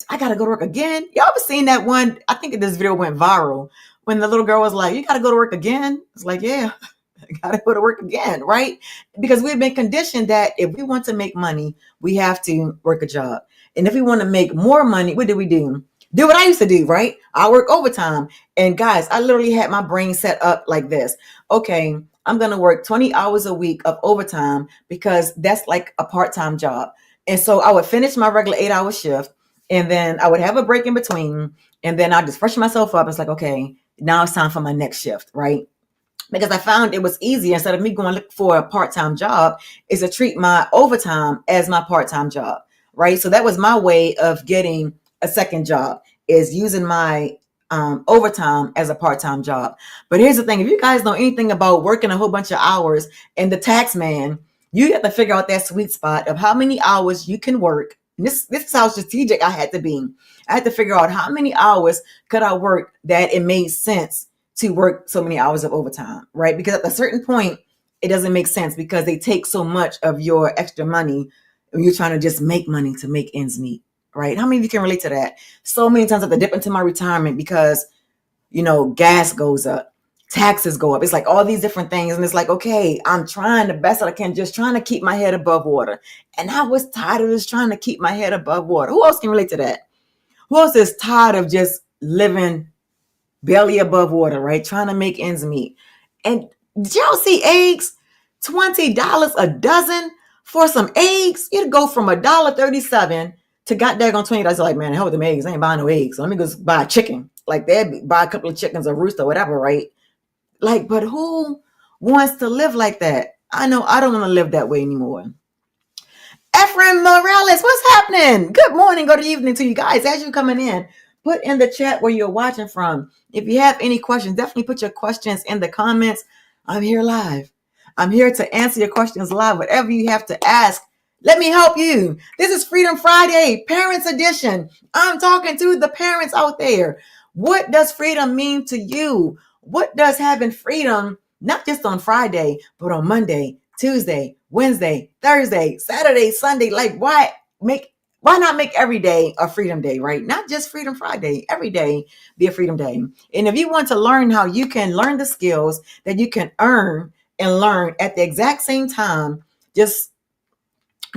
I got to go to work again. Y'all ever seen that one? I think this video went viral when the little girl was like, you got to go to work again. It's like, yeah, I got to go to work again, right? Because we've been conditioned that if we want to make money, we have to work a job. And if we want to make more money, what do we do? Do what I used to do, right? I work overtime. And guys, I literally had my brain set up like this. Okay, I'm going to work 20 hours a week of overtime because that's like a part-time job. And so I would finish my regular 8-hour shift, and then I would have a break in between, and then I'd just freshen myself up. It's like, okay, now it's time for my next shift, right? Because I found it was easy, instead of me going look for a part-time job, is to treat my overtime as my part-time job, right? So that was my way of getting a second job, is using my overtime as a part-time job. But here's the thing: if you guys know anything about working a whole bunch of hours and the tax man, you have to figure out that sweet spot of how many hours you can work. And this is how strategic I had to be. I had to figure out how many hours could I work that it made sense to work so many hours of overtime, right? Because at a certain point, it doesn't make sense because they take so much of your extra money when you're trying to just make money to make ends meet, right? How many of you can relate to that? So many times I have to dip into my retirement because, gas goes up, taxes go up. It's like all these different things. And it's like, okay, I'm trying the best that I can, just trying to keep my head above water. And I was tired of just trying to keep my head above water. Who else can relate to that? Who else is tired of just living belly above water, right? Trying to make ends meet. And did y'all see eggs? $20 a dozen for some eggs. You'd go from $1.37 to goddamn $20. Like, man, hell with them eggs. I ain't buying no eggs. So let me go buy a chicken. Like that, buy a couple of chickens, a rooster, whatever, right? Like, but who wants to live like that? I know I don't want to live that way anymore. Ephraim Morales, what's happening? Good morning, good evening to you guys. As you're coming in, put in the chat where you're watching from. If you have any questions, definitely put your questions in the comments. I'm here live. I'm here to answer your questions live. Whatever you have to ask, let me help you. This is Freedom Friday, Parents Edition. I'm talking to the parents out there. What does freedom mean to you? What does having freedom, not just on Friday, but on Monday, Tuesday, Wednesday, Thursday, Saturday, Sunday? Like, why not make every day a freedom day, right? Not just Freedom Friday, every day be a freedom day. And if you want to learn how you can learn the skills that you can earn and learn at the exact same time, just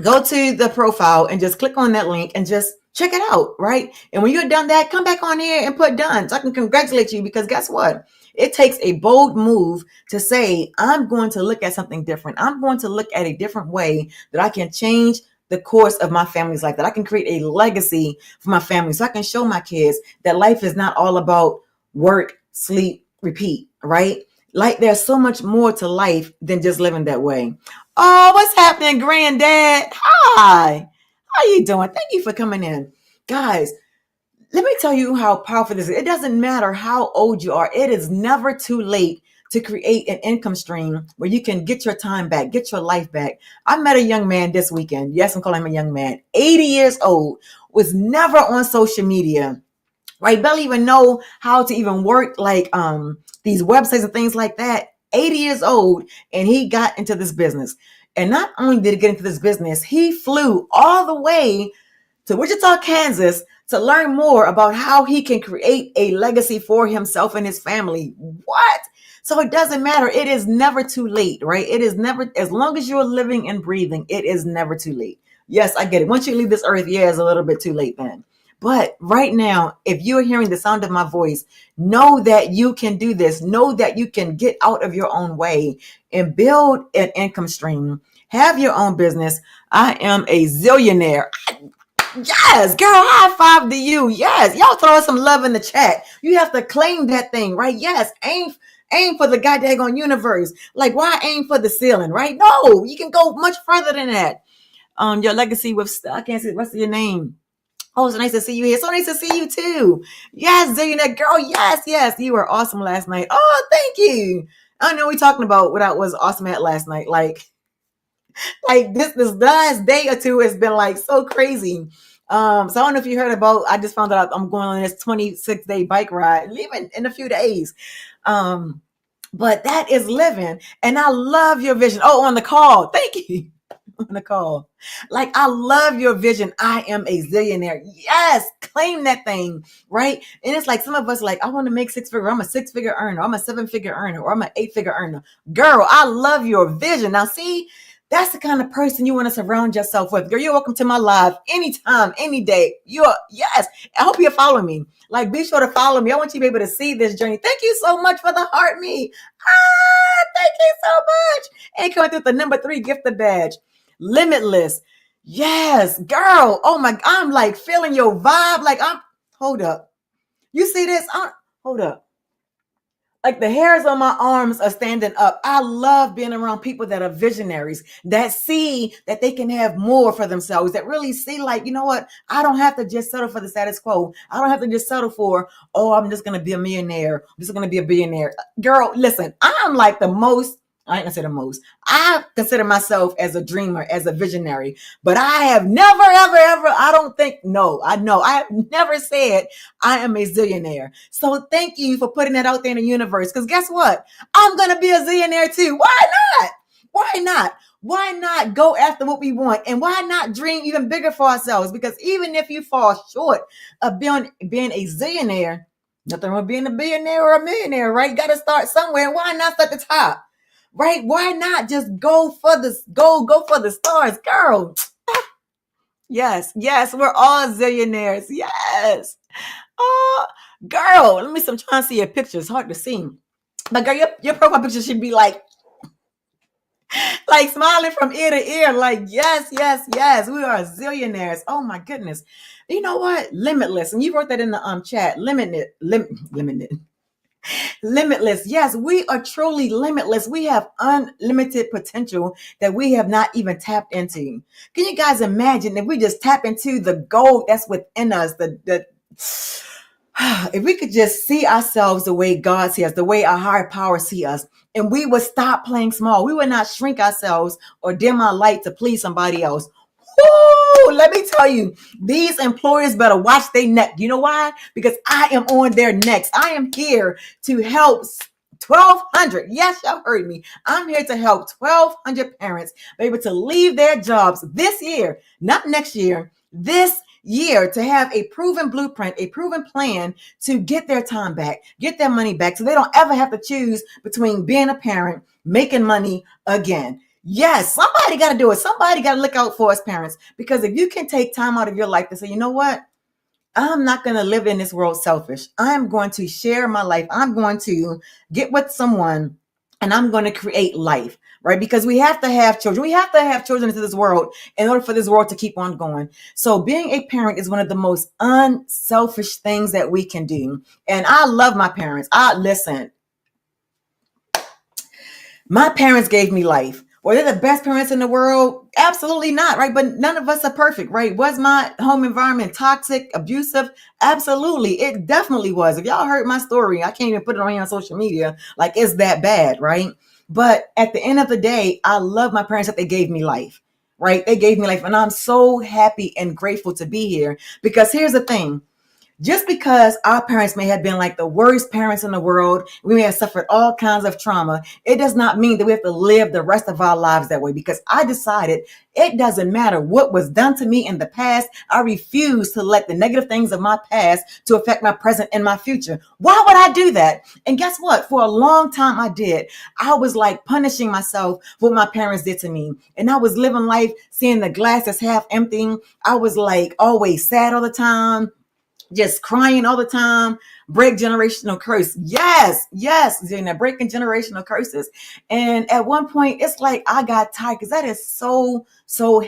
go to the profile and just click on that link and just check it out, right? And when you're done that, come back on here and put done so I can congratulate you, because guess what? It takes a bold move to say, I'm going to look at something different. I'm going to look at a different way that I can change the course of my family's life, that I can create a legacy for my family, so I can show my kids that life is not all about work, sleep, repeat, right? Like, there's so much more to life than just living that way. Oh, what's happening, Granddad? Hi. How you doing? Thank you for coming in. Guys, let me tell you how powerful this is. It doesn't matter how old you are. It is never too late to create an income stream where you can get your time back, get your life back. I met a young man this weekend. Yes, I'm calling him a young man. 80 years old, was never on social media, right? Barely even know how to even work like these websites and things like that. 80 years old, and he got into this business. And not only did he get into this business, he flew all the way to Wichita, Kansas to learn more about how he can create a legacy for himself and his family. What? So it doesn't matter. It is never too late, right? It is never, as long as you're living and breathing, it is never too late. Yes, I get it. Once you leave this earth, yeah, it's a little bit too late then. But right now, if you're hearing the sound of my voice, know that you can do this. Know that you can get out of your own way and build an income stream. Have your own business. I am a zillionaire. Yes, girl, high five to you. Yes, y'all throw some love in the chat. You have to claim that thing, right? Yes, aim for the goddamn universe. Like, why aim for the ceiling, right? No, you can go much further than that. Your legacy with, I can't say what's your name. Oh, it's nice to see you here. So nice to see you too. Yes, zillionaire girl. Yes. You were awesome last night. Oh, thank you. I know we're talking about what I was awesome at last night. Like this last day or two has been like so crazy. So I don't know if you heard about, I just found out I'm going on this 26-day bike ride, leaving in a few days. But that is living. And I love your vision. Oh, on the call. Thank you. on the call. Like, I love your vision. I am a zillionaire. Yes, claim that thing, right? And it's like some of us like, I want to make six figure. I'm a six-figure earner. I'm a seven-figure earner, or I'm an eight-figure earner. Girl, I love your vision. Now, see, that's the kind of person you want to surround yourself with. Girl, you're welcome to my live anytime, any day. Yes. I hope you're following me. Like, be sure to follow me. I want you to be able to see this journey. Thank you so much for the heart me. Thank you so much. And coming through the number 3 gifted badge. Limitless. Yes, girl. Oh my, I'm like feeling your vibe. Like, hold up. You see this? Hold up. Like, the hairs on my arms are standing up. I love being around people that are visionaries, that see that they can have more for themselves, that really see, like, you know what? I don't have to just settle for the status quo. I don't have to just settle for, oh, I'm just going to be a millionaire. I'm just going to be a billionaire. Girl, listen, I'm like the most, I ain't gonna say the most. I consider myself as a dreamer, as a visionary, but I have never, ever, I have never said I am a zillionaire. So thank you for putting that out there in the universe. Because guess what? I'm going to be a zillionaire too. Why not? Why not? Why not go after what we want? And why not dream even bigger for ourselves? Because even if you fall short of being a zillionaire, nothing wrong with being a billionaire or a millionaire, right? You got to start somewhere. Why not start at the top? Right? Why not just go for the stars, girl? Yes, we're all zillionaires. Yes. Oh, girl, I'm trying to see your picture. It's hard to see. But girl, your profile picture should be like smiling from ear to ear. Like, yes. We are zillionaires. Oh my goodness. You know what? Limitless. And you wrote that in the chat. Limitless. Limitless. Yes, we are truly limitless. We have unlimited potential that we have not even tapped into. Can you guys imagine if we just tap into the gold that's within us? If we could just see ourselves the way God sees us, the way our higher power see us, and we would stop playing small. We would not shrink ourselves or dim our light to please somebody else. Woo! Let me tell you, these employers better watch their neck. You know why? Because I am on their necks. I am here to help 1,200. Yes, y'all heard me. I'm here to help 1,200 parents be able to leave their jobs this year, not next year, this year, to have a proven blueprint, a proven plan to get their time back, get their money back, so they don't ever have to choose between being a parent, making money again. Yes, somebody got to do it. Somebody got to look out for us parents, because if you can take time out of your life to say, you know what? I'm not going to live in this world selfish. I'm going to share my life. I'm going to get with someone and I'm going to create life, right? Because we have to have children. We have to have children into this world in order for this world to keep on going. So being a parent is one of the most unselfish things that we can do. And I love my parents. Listen, my parents gave me life. Were they the best parents in the world? Absolutely not, right? But none of us are perfect, right? Was my home environment toxic, abusive? Absolutely. It definitely was. If y'all heard my story, I can't even put it on here on social media. Like, it's that bad, right? But at the end of the day, I love my parents that they gave me life, right? They gave me life. And I'm so happy and grateful to be here, because here's the thing. Just because our parents may have been like the worst parents in the world, we may have suffered all kinds of trauma, it does not mean that we have to live the rest of our lives that way. Because I decided it doesn't matter what was done to me in the past. I refuse to let the negative things of my past to affect my present and my future. Why would I do that? And guess what? For a long time I did. I was like punishing myself for what my parents did to me. And I was living life seeing the glass as half empty. I was like always sad all the time, just crying all the time. Break generational curse. Yes, breaking generational curses. And at one point, it's like I got tired, because that is so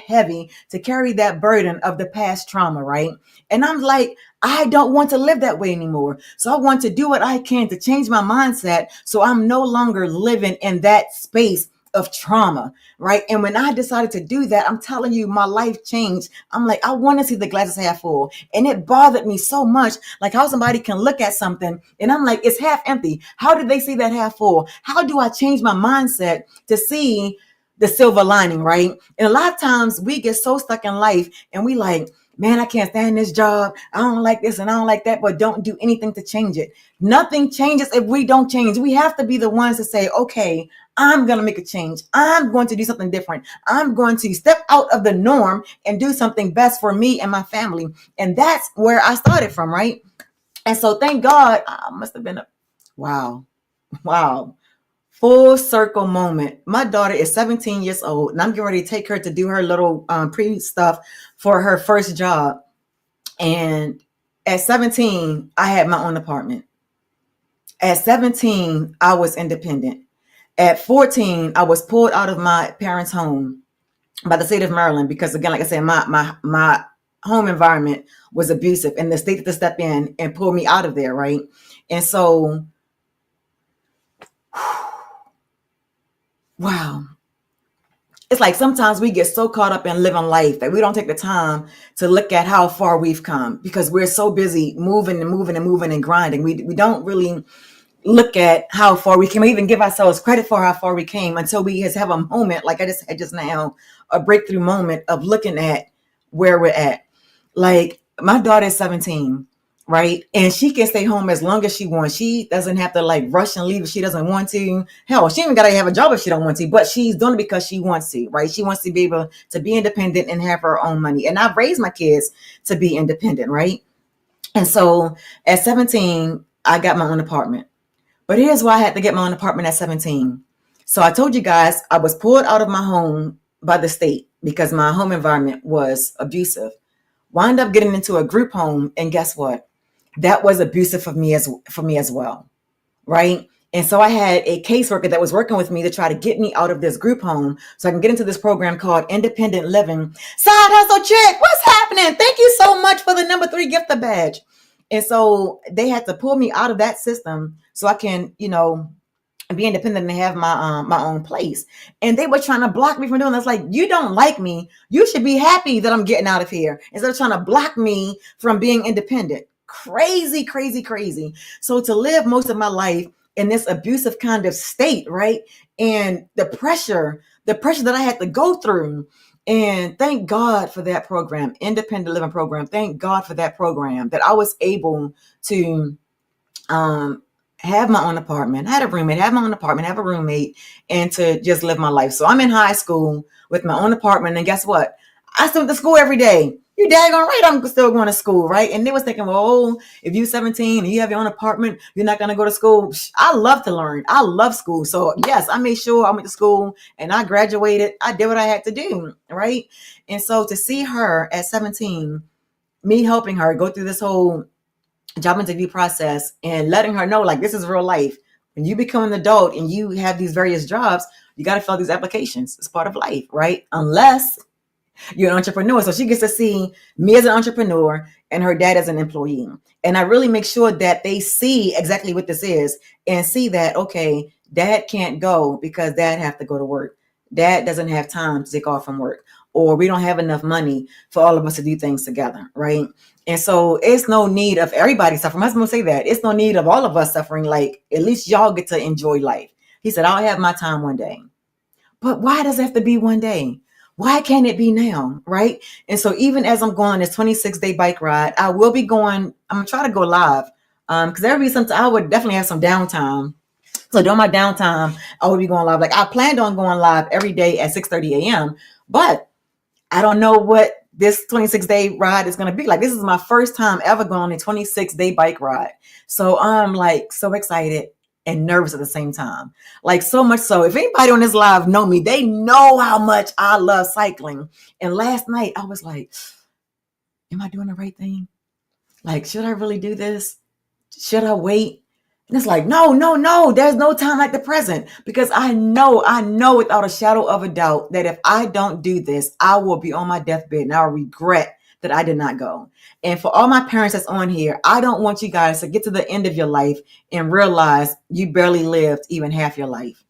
heavy to carry that burden of the past trauma, right? And I'm like, I don't want to live that way anymore. So I want to do what I can to change my mindset, so I'm no longer living in that space of trauma, right? And when I decided to do that, I'm telling you, my life changed. I'm like, I want to see the glasses half full. And it bothered me so much, like how somebody can look at something and I'm like, it's half empty. How did they see that half full? How do I change my mindset to see the silver lining, right? And a lot of times we get so stuck in life and we like, man, I can't stand this job. I don't like this and I don't like that, but don't do anything to change it. Nothing changes if we don't change. We have to be the ones to say, okay, I'm going to make a change. I'm going to do something different. I'm going to step out of the norm and do something best for me and my family. And that's where I started from, right? And so thank God, I must have been wow, wow. Full circle moment. My daughter is 17 years old, and I'm getting ready to take her to do her little pre stuff for her first job. And at 17, I had my own apartment. At 17, I was independent. At 14, I was pulled out of my parents' home by the state of Maryland because, again, like I said, my home environment was abusive, and the state had to step in and pull me out of there, right? And so, wow. It's like sometimes we get so caught up in living life that we don't take the time to look at how far we've come because we're so busy moving and moving and moving and grinding. We don't really look at how far we can even give ourselves credit for how far we came until we just have a moment, like I just had just now, a breakthrough moment of looking at where we're at. Like my daughter is 17, right? And she can stay home as long as she wants. She doesn't have to like rush and leave if she doesn't want to. Hell, she even got to have a job if she don't want to, but she's doing it because she wants to, right? She wants to be able to be independent and have her own money. And I've raised my kids to be independent, right? And so at 17, I got my own apartment. But here's why I had to get my own apartment at 17. So I told you guys I was pulled out of my home by the state because my home environment was abusive. Wound up getting into a group home, and guess what? That was abusive for me as well, right? And so I had a caseworker that was working with me to try to get me out of this group home so I can get into this program called Independent Living. Side hustle chick, what's happening? Thank you so much for the number 3 gifter badge. And so they had to pull me out of that system so I can, be independent and have my own place. And they were trying to block me from doing this. Like, you don't like me. You should be happy that I'm getting out of here instead of trying to block me from being independent. Crazy, crazy, crazy. So to live most of my life in this abusive kind of state, right? And the pressure that I had to go through. And thank God for that program, Independent Living Program. Thank God for that program that I was able to have my own apartment, have a roommate, and to just live my life. So I'm in high school with my own apartment, and guess what? I still went to school every day. You daggone right, I'm still going to school, right? And they was thinking, well, if you're 17 and you have your own apartment, you're not going to go to school. I love to learn. I love school. So yes, I made sure I went to school and I graduated. I did what I had to do, right? And so to see her at 17, me helping her go through this whole job interview process and letting her know, like, this is real life. When you become an adult and you have these various jobs, you got to fill these applications. It's part of life, right? Unless you're an entrepreneur. So she gets to see me as an entrepreneur and her dad as an employee. And I really make sure that they see exactly what this is and see that, okay, dad can't go because dad have to go to work. Dad doesn't have time to take off from work, or we don't have enough money for all of us to do things together, right? And so it's no need of everybody suffering. My husband will say that. It's no need of all of us suffering. Like, at least y'all get to enjoy life. He said, I'll have my time one day. But why does it have to be one day? Why can't it be now, right? And so even as I'm going on this 26-day bike ride, I will be going, I'm going to try to go live because there will be some, I would definitely have some downtime. So during my downtime, I will be going live. Like, I planned on going live every day at 6:30 a.m., but I don't know what this 26-day ride is going to be like. This is my first time ever going on a 26-day bike ride. So I'm like so excited and nervous at the same time. Like, so much so, if anybody on this live know me, they know how much I love cycling. And last night I was like, am I doing the right thing? Like, should I really do this? Should I wait? And it's like, no, there's no time like the present, because I know without a shadow of a doubt that if I don't do this, I will be on my deathbed and I'll regret that I did not go. And for all my parents that's on here, I don't want you guys to get to the end of your life and realize you barely lived even half your life.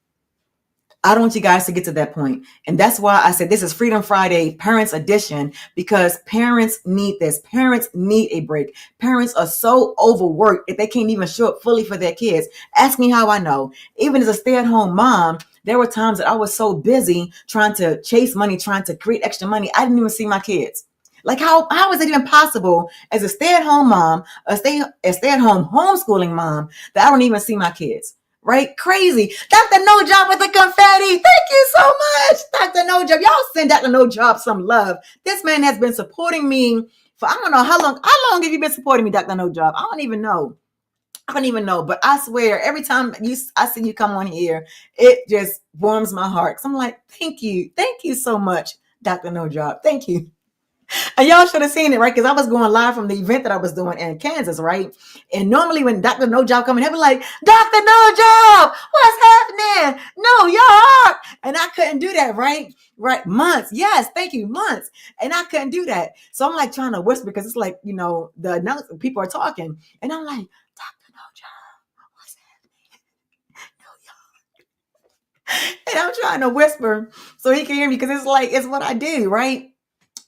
I don't want you guys to get to that point. And that's why I said this is Freedom Friday Parents Edition, because parents need this. Parents need a break. Parents are so overworked that they can't even show up fully for their kids. Ask me how I know. Even as a stay-at-home mom, there were times that I was so busy trying to chase money, trying to create extra money, I didn't even see my kids. Like, how is it even possible as a stay-at-home mom, a stay-at-home homeschooling mom, that I don't even see my kids? right? Crazy. Dr. No Job with the confetti. Thank you so much, Dr. No Job. Y'all send Dr. No Job some love. This man has been supporting me for I don't know how long. How long have you been supporting me, Dr. No Job? I don't even know. I don't even know, but I swear, every time I see you come on here, it just warms my heart. So I'm like, thank you so much, Dr. No Job, thank you. And y'all should have seen it, right? Because I was going live from the event that I was doing in Kansas, right? And normally when Dr. No Job come in, he'll be like, Dr. No Job, what's happening? No, y'all. And I couldn't do that, right? Right. Months. Yes. Thank you. Months. And I couldn't do that. So I'm like trying to whisper because it's like, the announcement, people are talking. And I'm like, Dr. No Job, what's happening? No, y'all. And I'm trying to whisper so he can hear me because it's what I do, right?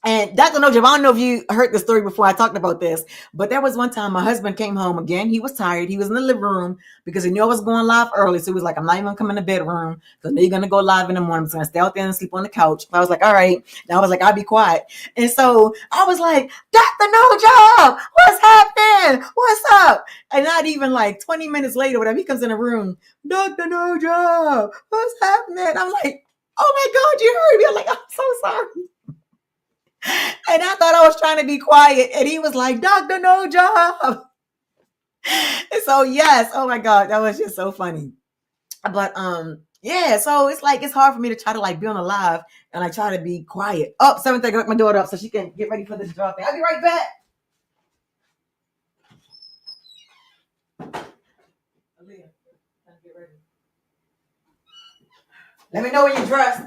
And Dr. No Job, I don't know if you heard the story before I talked about this, but there was one time my husband came home again. He was tired. He was in the living room because he knew I was going live early. So he was like, I'm not even coming to the bedroom because I know you're going to go live in the morning. I'm just going to stay out there and sleep on the couch. I was like, all right. And I was like, I'll be quiet. And so I was like, Dr. No Job, what's happening? What's up? And not even like 20 minutes later, whatever, he comes in the room, Dr. No Job, what's happening? I'm like, oh my God, you heard me. I'm like, I'm so sorry. And I thought I was trying to be quiet. And he was like, Dr. No Job. And so, yes. Oh my God. That was just so funny. But, yeah. So it's hard for me to try to be on the live and I try to be quiet. Oh, 7:30, I wake my daughter up so she can get ready for the job thing. I'll be right back. Let me know when you're dressed.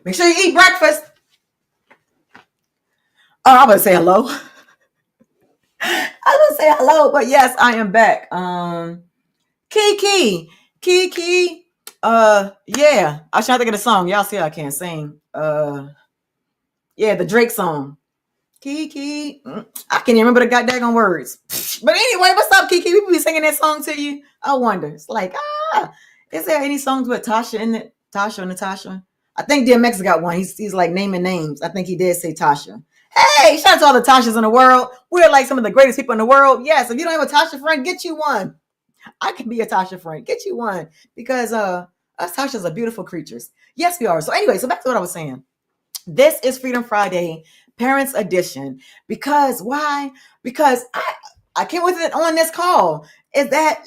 Make sure you eat breakfast. Oh, I'm going to say hello. I was say hello, but yes, I am back. Kiki. Yeah, I was trying to think of the song. Y'all see I can't sing. Yeah, the Drake song. Kiki. I can't even remember the goddamn words. But anyway, what's up, Kiki? We be singing that song to you. I wonder. It's like, is there any songs with Tasha in it? Tasha or Natasha? I think DMX got one. He's like naming names. I think he did say Tasha. Hey, shout out to all the Tashas in the world. We're like some of the greatest people in the world. Yes, if you don't have a Tasha friend, get you one. I can be a Tasha friend. Get you one. Because us Tashas are beautiful creatures. Yes, we are. So anyway, so back to what I was saying. This is Freedom Friday, Parents Edition. Because why? Because I came with it on this call. Is that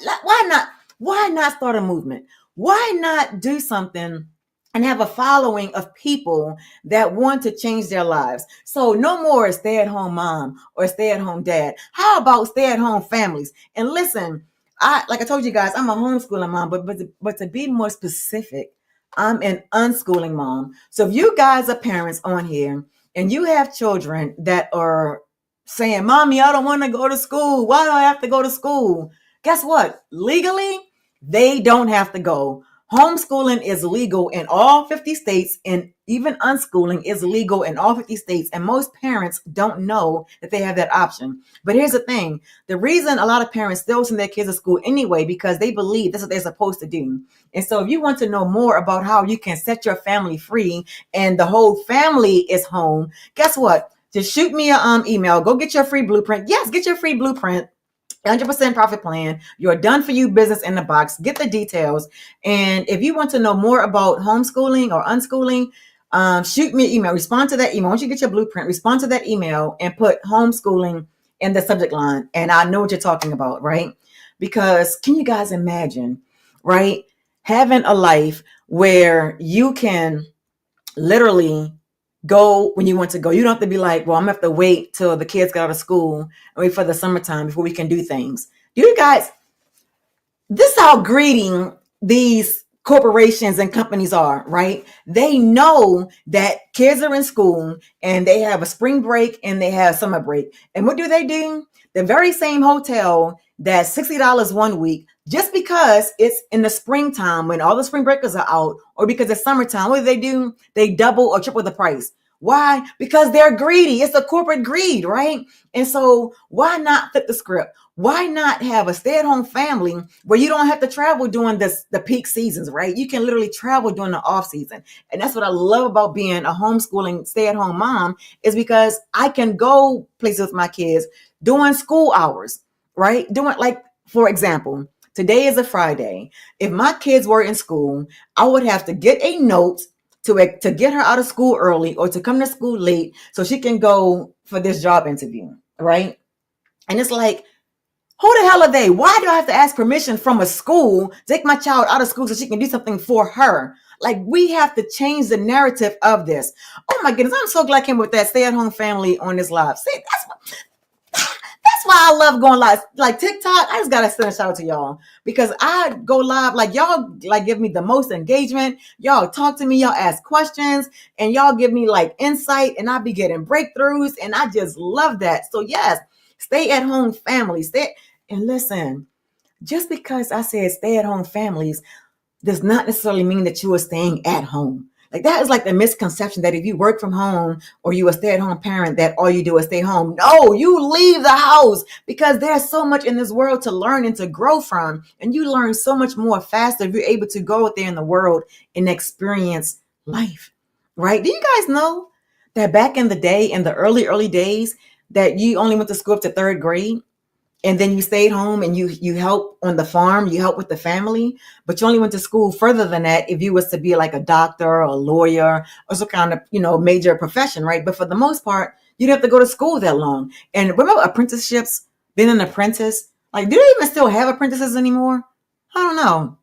why not start a movement? Why not do something and have a following of people that want to change their lives? So no more stay-at-home mom or stay-at-home dad. How about stay-at-home families? And listen, like I told you guys, I'm a homeschooling mom, but to be more specific, I'm an unschooling mom. So if you guys are parents on here and you have children that are saying, Mommy, I don't want to go to school. Why do I have to go to school? Guess what? Legally, they don't have to go. Homeschooling is legal in all 50 states, and even unschooling is legal in all 50 states. And most parents don't know that they have that option. But here's the thing. The reason a lot of parents still send their kids to school anyway, because they believe that's what they're supposed to do. And so if you want to know more about how you can set your family free and the whole family is home, guess what? Just shoot me an email. Go get your free blueprint. Yes, get your free blueprint. 100% profit plan, your done for you business in the box. Get the details. And if you want to know more about homeschooling or unschooling, shoot me an email. Respond to that email. Once you get your blueprint, respond to that email and put homeschooling in the subject line. And I know what you're talking about, right? Because can you guys imagine, right? Having a life where you can literally go when you want to go. You don't have to be like, well, I'm gonna have to wait till the kids get out of school and wait for the summertime before we can do things. Do you guys, this is how greedy these corporations and companies are, right? They know that kids are in school and they have a spring break and they have summer break. And what do? The very same hotel that's $60 one week, just because it's in the springtime when all the spring breakers are out, or because it's summertime, what do? They double or triple the price. Why? Because they're greedy. It's a corporate greed, right? And so why not flip the script? Why not have a stay-at-home family where you don't have to travel during the peak seasons, right? You can literally travel during the off season. And that's what I love about being a homeschooling stay-at-home mom, is because I can go places with my kids during school hours, right? For example, today is a Friday. If my kids were in school, I would have to get a note to get her out of school early or to come to school late so she can go for this job interview, right? And it's like, who the hell are they? Why do I have to ask permission from a school to take my child out of school so she can do something for her? Like, we have to change the narrative of this. Oh my goodness, I'm so glad I came with that stay-at-home family on this live. See, that's why I love going live. Like TikTok, I just gotta send a shout out to y'all because I go live, like y'all like give me the most engagement. Y'all talk to me, y'all ask questions, and y'all give me like insight, and I be getting breakthroughs, and I just love that. So yes, stay at home families. And listen, just because I said stay at home families does not necessarily mean that you are staying at home. Like that is like the misconception that if you work from home or you a stay-at-home parent, that all you do is stay home. No, you leave the house because there's so much in this world to learn and to grow from. And you learn so much more faster if you're able to go out there in the world and experience life, right? Do you guys know that back in the day, in the early days, that you only went to school up to third grade? And then you stayed home and you help on the farm, you help with the family, but you only went to school further than that if you was to be like a doctor or a lawyer or some kind of, major profession, right? But for the most part, you didn't have to go to school that long. And remember apprenticeships, being an apprentice? Like, do they even still have apprentices anymore? I don't know.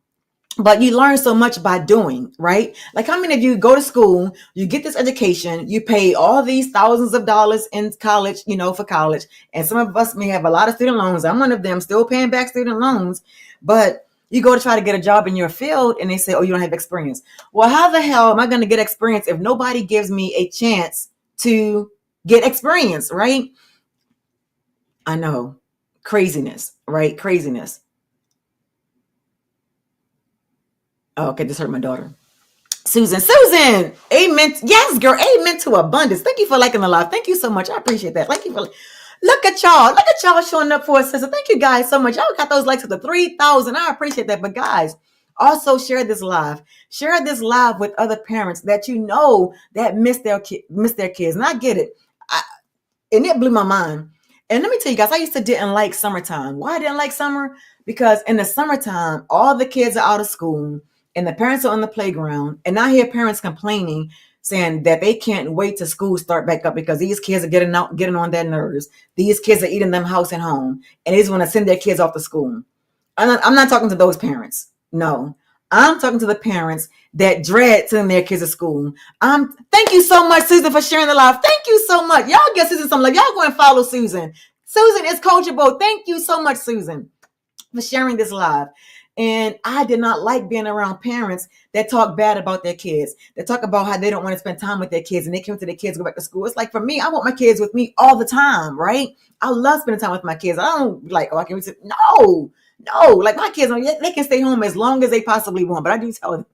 But you learn so much by doing, right? Like how many of you go to school, you get this education, you pay all these thousands of dollars in college, for college. And some of us may have a lot of student loans. I'm one of them, still paying back student loans. But you go to try to get a job in your field and they say, oh, you don't have experience. Well, how the hell am I going to get experience if nobody gives me a chance to get experience, right? I know. Craziness, right? Craziness. Oh, okay, this hurt my daughter. Susan, amen. Yes, girl, amen to abundance. Thank you for liking the live. Thank you so much. I appreciate that. Thank you for look at y'all showing up for us, sister. Thank you guys so much. Y'all got those likes to the 3,000. I appreciate that. But guys, also share this live. Share this live with other parents that you know that miss their kids. And I get it. And it blew my mind. And let me tell you guys, I used to didn't like summertime. Why I didn't like summer? Because in the summertime, all the kids are out of school and the parents are on the playground. And I hear parents complaining, saying that they can't wait till school start back up because these kids are getting on their nerves. These kids are eating them house and home, and they just want to send their kids off to school. I'm not talking to those parents. No, I'm talking to the parents that dread sending their kids to school. Thank you so much, Susan, for sharing the live. Thank you so much. Y'all get Susan some love. Y'all go and follow Susan. Susan is coachable. Thank you so much, Susan, for sharing this live. And I did not like being around parents that talk bad about their kids, that talk about how they don't want to spend time with their kids and they come to their kids, go back to school. It's like, for me, I want my kids with me all the time, right? I love spending time with my kids. I don't like, oh, I can no, like my kids, they can stay home as long as they possibly want. But I do tell them,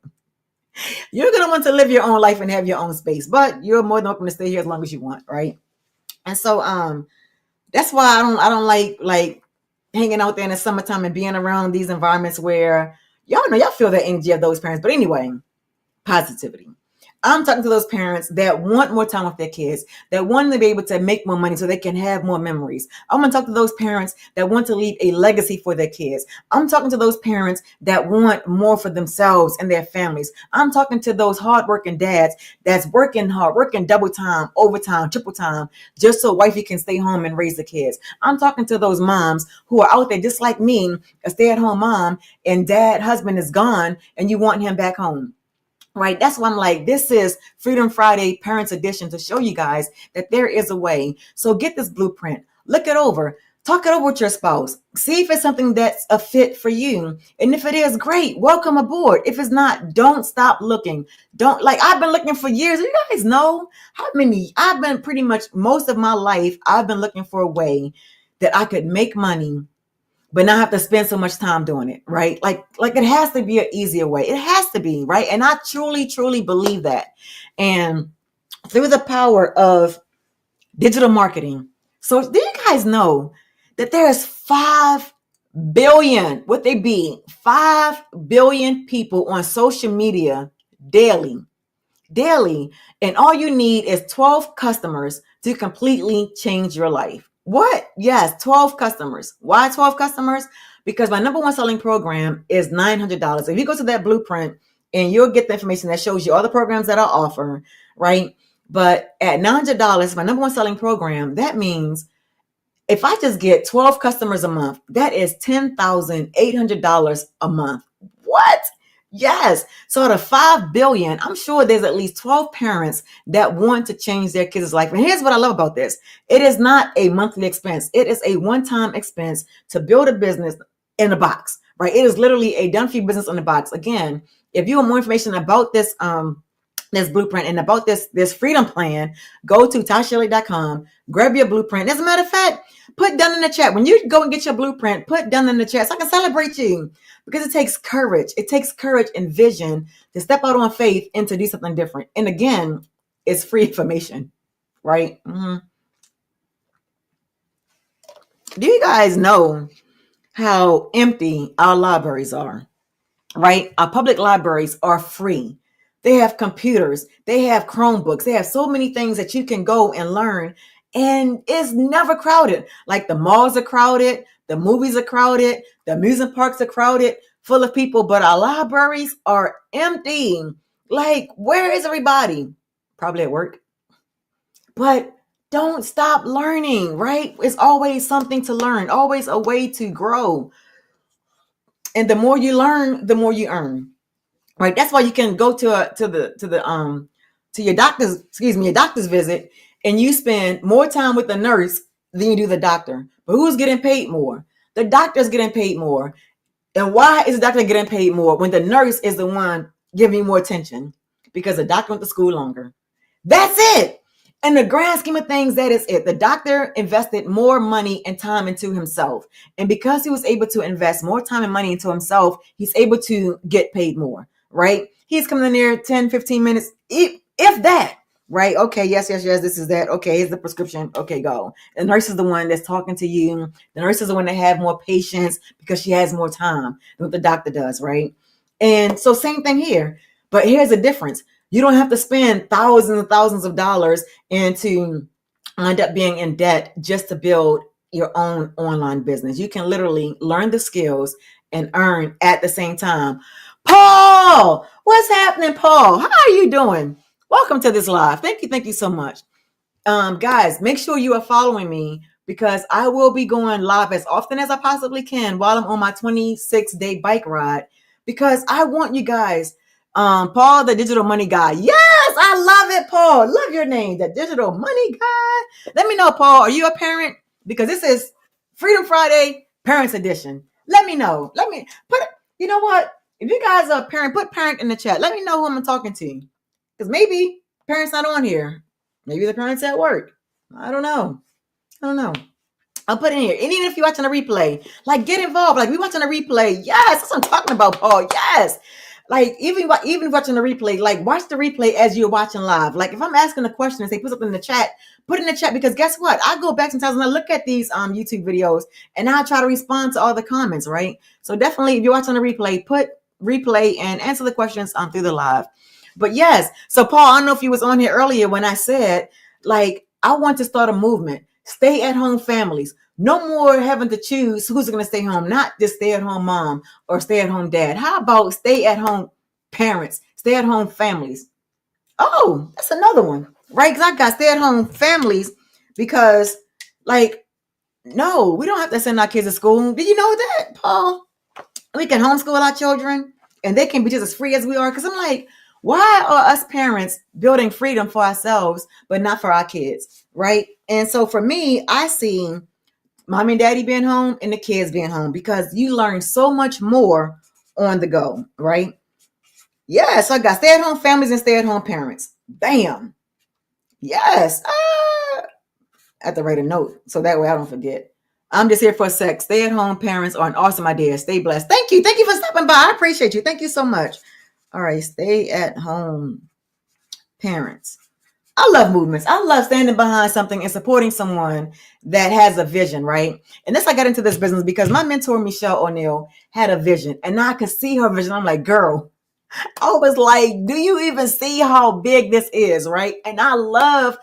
you're going to want to live your own life and have your own space, but you're more than welcome to stay here as long as you want, right? And so that's why I don't like hanging out there in the summertime and being around these environments where y'all feel the energy of those parents. But anyway, positivity. I'm talking to those parents that want more time with their kids, that want to be able to make more money so they can have more memories. I'm going to talk to those parents that want to leave a legacy for their kids. I'm talking to those parents that want more for themselves and their families. I'm talking to those hardworking dads that's working hard, working double time, overtime, triple time, just so wifey can stay home and raise the kids. I'm talking to those moms who are out there just like me, a stay-at-home mom, and husband is gone and you want him back home. Right. That's why I'm like, this is Freedom Friday Parents Edition to show you guys that there is a way. So get this blueprint, look it over, talk it over with your spouse, see if it's something that's a fit for you. And if it is, great, welcome aboard. If it's not, don't stop looking. I've been looking for years. You guys know I've been pretty much most of my life. I've been looking for a way that I could make money but not have to spend so much time doing it, right? Like it has to be an easier way. It has to be, right? And I truly, truly believe that. And through the power of digital marketing. So do you guys know that there's 5 billion, 5 billion people on social media daily. And all you need is 12 customers to completely change your life. What? Yes, 12 customers. Why 12 customers? Because my number one selling program is $900. If you go to that blueprint and you'll get the information that shows you all the programs that I offer, right? But at $900, my number one selling program, that means if I just get 12 customers a month, that is $10,800 a month. What? Yes. So out of 5 billion, I'm sure there's at least 12 parents that want to change their kids' life. And here's what I love about this. It is not a monthly expense. It is a one-time expense to build a business in a box, right? It is literally a done for you business in a box. Again, if you want more information about this, this blueprint and about this freedom plan, go to TyShirley.com, grab your blueprint. As a matter of fact, put done in the chat. When you go and get your blueprint, put done in the chat so I can celebrate you, because it takes courage. It takes courage and vision to step out on faith and to do something different. And again, it's free information, right? Do you guys know how empty our libraries are, right? Our public libraries are free. They have computers, they have Chromebooks, they have so many things that you can go and learn, and it's never crowded. Like the malls are crowded, the movies are crowded, the amusement parks are crowded, full of people, but our libraries are empty. Like, where is everybody? Probably at work. But don't stop learning, right? It's always something to learn, always a way to grow. And the more you learn, the more you earn. Right. That's why you can go to your doctor's visit, and you spend more time with the nurse than you do the doctor. But who's getting paid more? The doctor's getting paid more. And why is the doctor getting paid more when the nurse is the one giving you more attention? Because the doctor went to school longer. That's it. In the grand scheme of things, that is it. The doctor invested more money and time into himself. And because he was able to invest more time and money into himself, he's able to get paid more, right? He's coming in there 10, 15 minutes, if that, right? Okay, yes, this is that. Okay, here's the prescription. Okay, go. The nurse is the one that's talking to you. The nurse is the one that have more patience because she has more time than what the doctor does, right? And so same thing here. But here's the difference. You don't have to spend thousands and thousands of dollars and to end up being in debt just to build your own online business. You can literally learn the skills and earn at the same time. Paul, what's happening, Paul? How are you doing? Welcome to this live. Thank you so much. Guys, make sure you are following me, because I will be going live as often as I possibly can while I'm on my 26-day bike ride, because I want you guys. Paul, the digital money guy. Yes, I love it, Paul. Love your name, the digital money guy. Let me know, Paul, are you a parent? Because this is Freedom Friday Parents Edition. Let me know. Let me put, you know what? If you guys are a parent, put parent in the chat. Let me know who I'm talking to. Because maybe parents not on here. Maybe the parents at work. I don't know. I'll put it in here. And even if you're watching a replay, like, get involved. Like, we watching a replay. Yes, that's what I'm talking about, Paul. Yes. Like, even watching the replay, like, watch the replay as you're watching live. Like, if I'm asking a question and say put something in the chat, put it in the chat, because guess what? I go back sometimes and I look at these YouTube videos and I try to respond to all the comments, right? So definitely, if you're watching the replay, put replay and answer the questions through the live. But yes, so Paul, I don't know if you was on here earlier when I said, like, I want to start a movement. Stay at home families. No more having to choose who's going to stay home, not just stay at home mom or stay at home dad. How about stay at home parents, stay at home families? Oh, that's another one, right? Because I got stay at home families because, like, no, we don't have to send our kids to school. Did you know that, Paul? We can homeschool our children and they can be just as free as we are. Because I'm like, why are us parents building freedom for ourselves, but not for our kids, right? And so for me, I see mommy and daddy being home and the kids being home, because you learn so much more on the go, right? Yeah, so I got stay-at-home families and stay-at-home parents. Bam. Yes. I have to write a note so that way I don't forget. I'm just here for a sec. Stay-at-home parents are an awesome idea. Stay blessed. Thank you. Thank you for stopping by. I appreciate you. Thank you so much. All right, stay-at-home parents. I love movements. I love standing behind something and supporting someone that has a vision, right? And this, I got into this business because my mentor, Michelle O'Neill, had a vision, and now I can see her vision. I'm like, girl, I was like, do you even see how big this is, right? And I love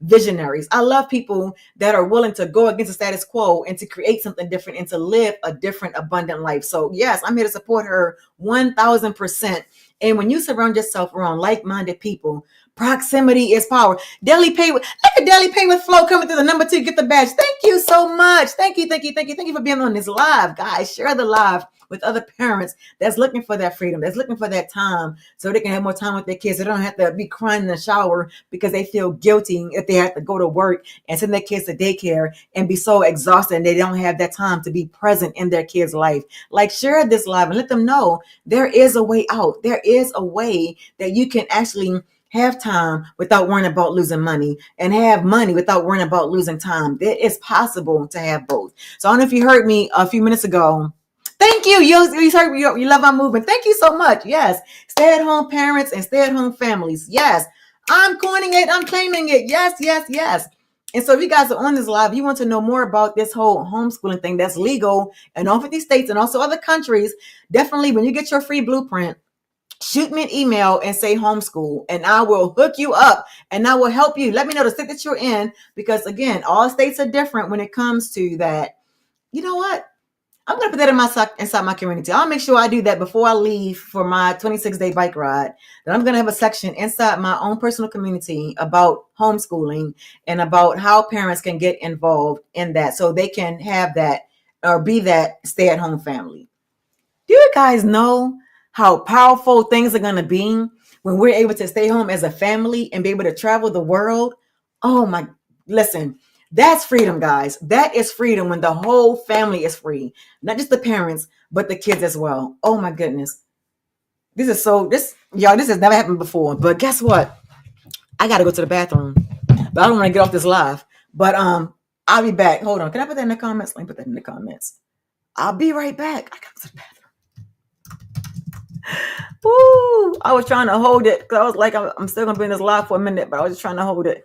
visionaries. I love people that are willing to go against the status quo and to create something different and to live a different, abundant life. So yes, I'm here to support her 1000%. And when you surround yourself around like-minded people, proximity is power. Daily pay with, look at Daily Pay with Flow coming through the number 2, get the badge. Thank you so much. Thank you for being on this live, guys. Share the live with other parents that's looking for that freedom, that's looking for that time so they can have more time with their kids. They don't have to be crying in the shower because they feel guilty if they have to go to work and send their kids to daycare and be so exhausted and they don't have that time to be present in their kids' life. Like, share this live and let them know there is a way out. There is a way that you can actually have time without worrying about losing money and have money without worrying about losing time. It is possible to have both. So I don't know if you heard me a few minutes ago. Thank you. You love our movement. Thank you so much. Yes. Stay-at-home parents and stay-at-home families. Yes. I'm coining it. I'm claiming it. Yes. And so if you guys are on this live, you want to know more about this whole homeschooling thing that's legal in all 50 states and also other countries, definitely when you get your free blueprint, shoot me an email and say homeschool, and I will hook you up and I will help you. Let me know the state that you're in, because again, all states are different when it comes to that. You know what? I'm going to put that inside my community. I'll make sure I do that before I leave for my 26-day bike ride. Then I'm going to have a section inside my own personal community about homeschooling and about how parents can get involved in that so they can have that or be that stay-at-home family. Do you guys know how powerful things are going to be when we're able to stay home as a family and be able to travel the world? Oh my, listen. That's freedom, guys. That is freedom when the whole family is free. Not just the parents, but the kids as well. Oh my goodness. This has never happened before. But guess what? I got to go to the bathroom. But I don't want to get off this live. But I'll be back. Hold on. Can I put that in the comments? Let me put that in the comments. I'll be right back. I got to go to the bathroom. Woo! I was trying to hold it because I was like, I'm still going to be in this live for a minute, but I was just trying to hold it.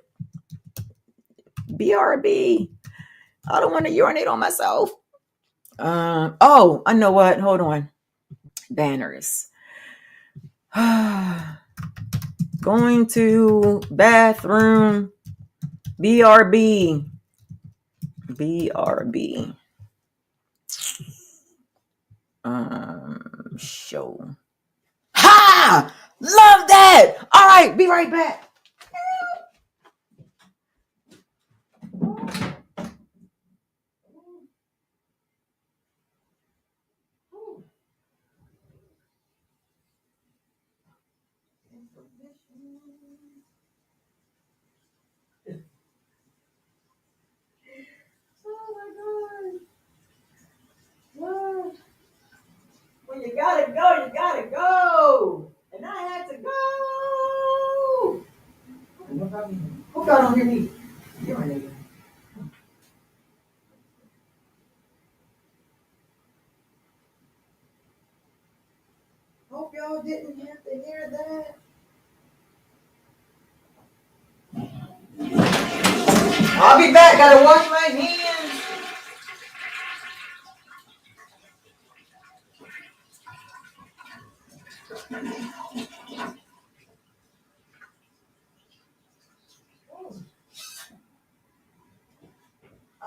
BRB. I don't want to urinate on myself. Oh, I know what. Hold on. Banners. Going to bathroom. BRB. BRB. Show. Ha! Love that. All right, be right back. When you gotta go, you gotta go. And I had to go. Who got on your knee? You're an idiot. Hope y'all didn't have to hear that. I'll be back. Gotta wash my hands.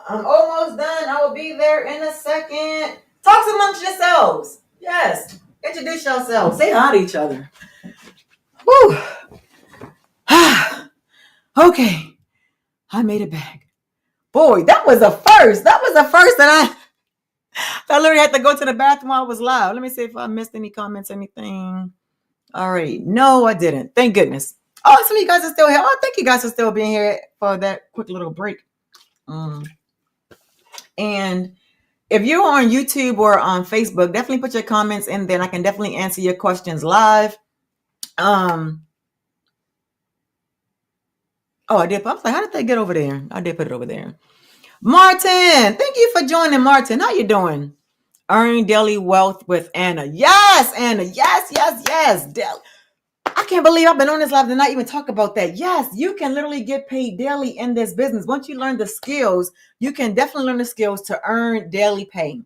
I'm almost done. I will be there in a second. Talk amongst yourselves. Yes. Introduce yourselves. Say hi to each other. Woo. Okay. I made it back. Boy, that was a first. That was the first that I literally had to go to the bathroom while I was live. Let me see if I missed any comments, anything. All right. No, I didn't. Thank goodness. Oh, some of you guys are still here. Oh, thank you guys for still being here for that quick little break. And if you're on YouTube or on Facebook, definitely put your comments in there and I can definitely answer your questions live. Oh, I did. I was like, how did they get over there? I did put it over there. Martin, thank you for joining, Martin. How you doing? Earn daily wealth with Anna. Yes, Anna. Yes. I can't believe I've been on this live and not even talk about that. Yes, you can literally get paid daily in this business. Once you learn the skills, you can definitely learn the skills to earn daily pay,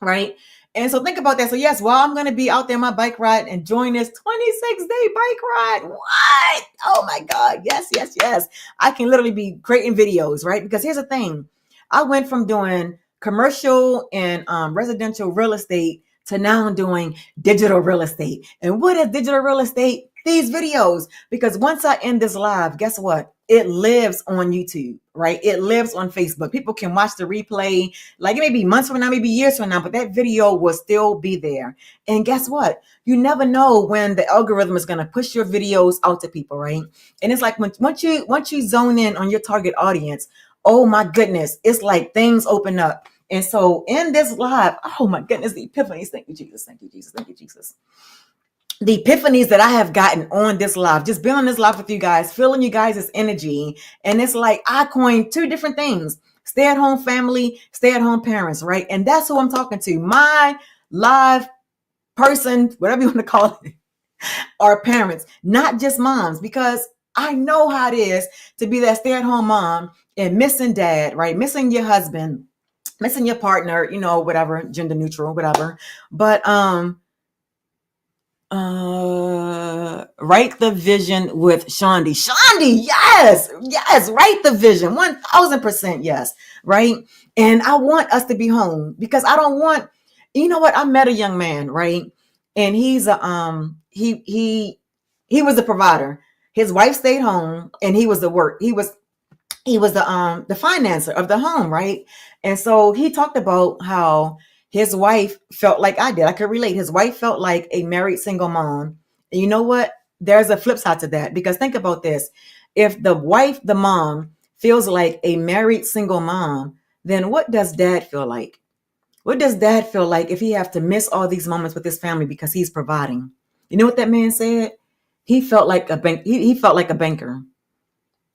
right? And so think about that. So yes, while I'm going to be out there on my bike ride enjoying this 26-day bike ride, what? Oh my God. Yes, yes, yes. I can literally be creating videos, right? Because here's the thing. I went from doing commercial and residential real estate to now doing digital real estate. And what is digital real estate? These videos. Because once I end this live, guess what? It lives on YouTube, right? It lives on Facebook. People can watch the replay. Like it may be months from now, maybe years from now, but that video will still be there. And guess what? You never know when the algorithm is going to push your videos out to people, right? And it's like once you zone in on your target audience, oh my goodness, it's like things open up. And so in this live, oh my goodness, the epiphanies. Thank you, Jesus. Thank you, Jesus. Thank you, Jesus. The epiphanies that I have gotten on this live, just being on this live with you guys, feeling you guys' energy. And it's like I coined two different things: stay at home family, stay at home parents, right? And that's who I'm talking to. My live person, whatever you want to call it, are parents, not just moms, because I know how it is to be that stay at home mom and missing dad, right? Missing your husband, missing your partner, whatever, gender neutral, whatever. But, write the vision with Shondi. Shondi, yes, write the vision, 1000%, yes, right. And I want us to be home because I don't want, you know what? I met a young man, right, and he's a he was the provider. His wife stayed home, and he was the work. He was the financer of the home, right? And so he talked about how his wife felt like I did. I could relate. His wife felt like a married single mom. And you know what? There's a flip side to that, because think about this. If the wife, the mom, feels like a married single mom, then what does dad feel like? What does dad feel like if he have to miss all these moments with his family because he's providing? You know what that man said? He felt like a bank. He felt like a banker.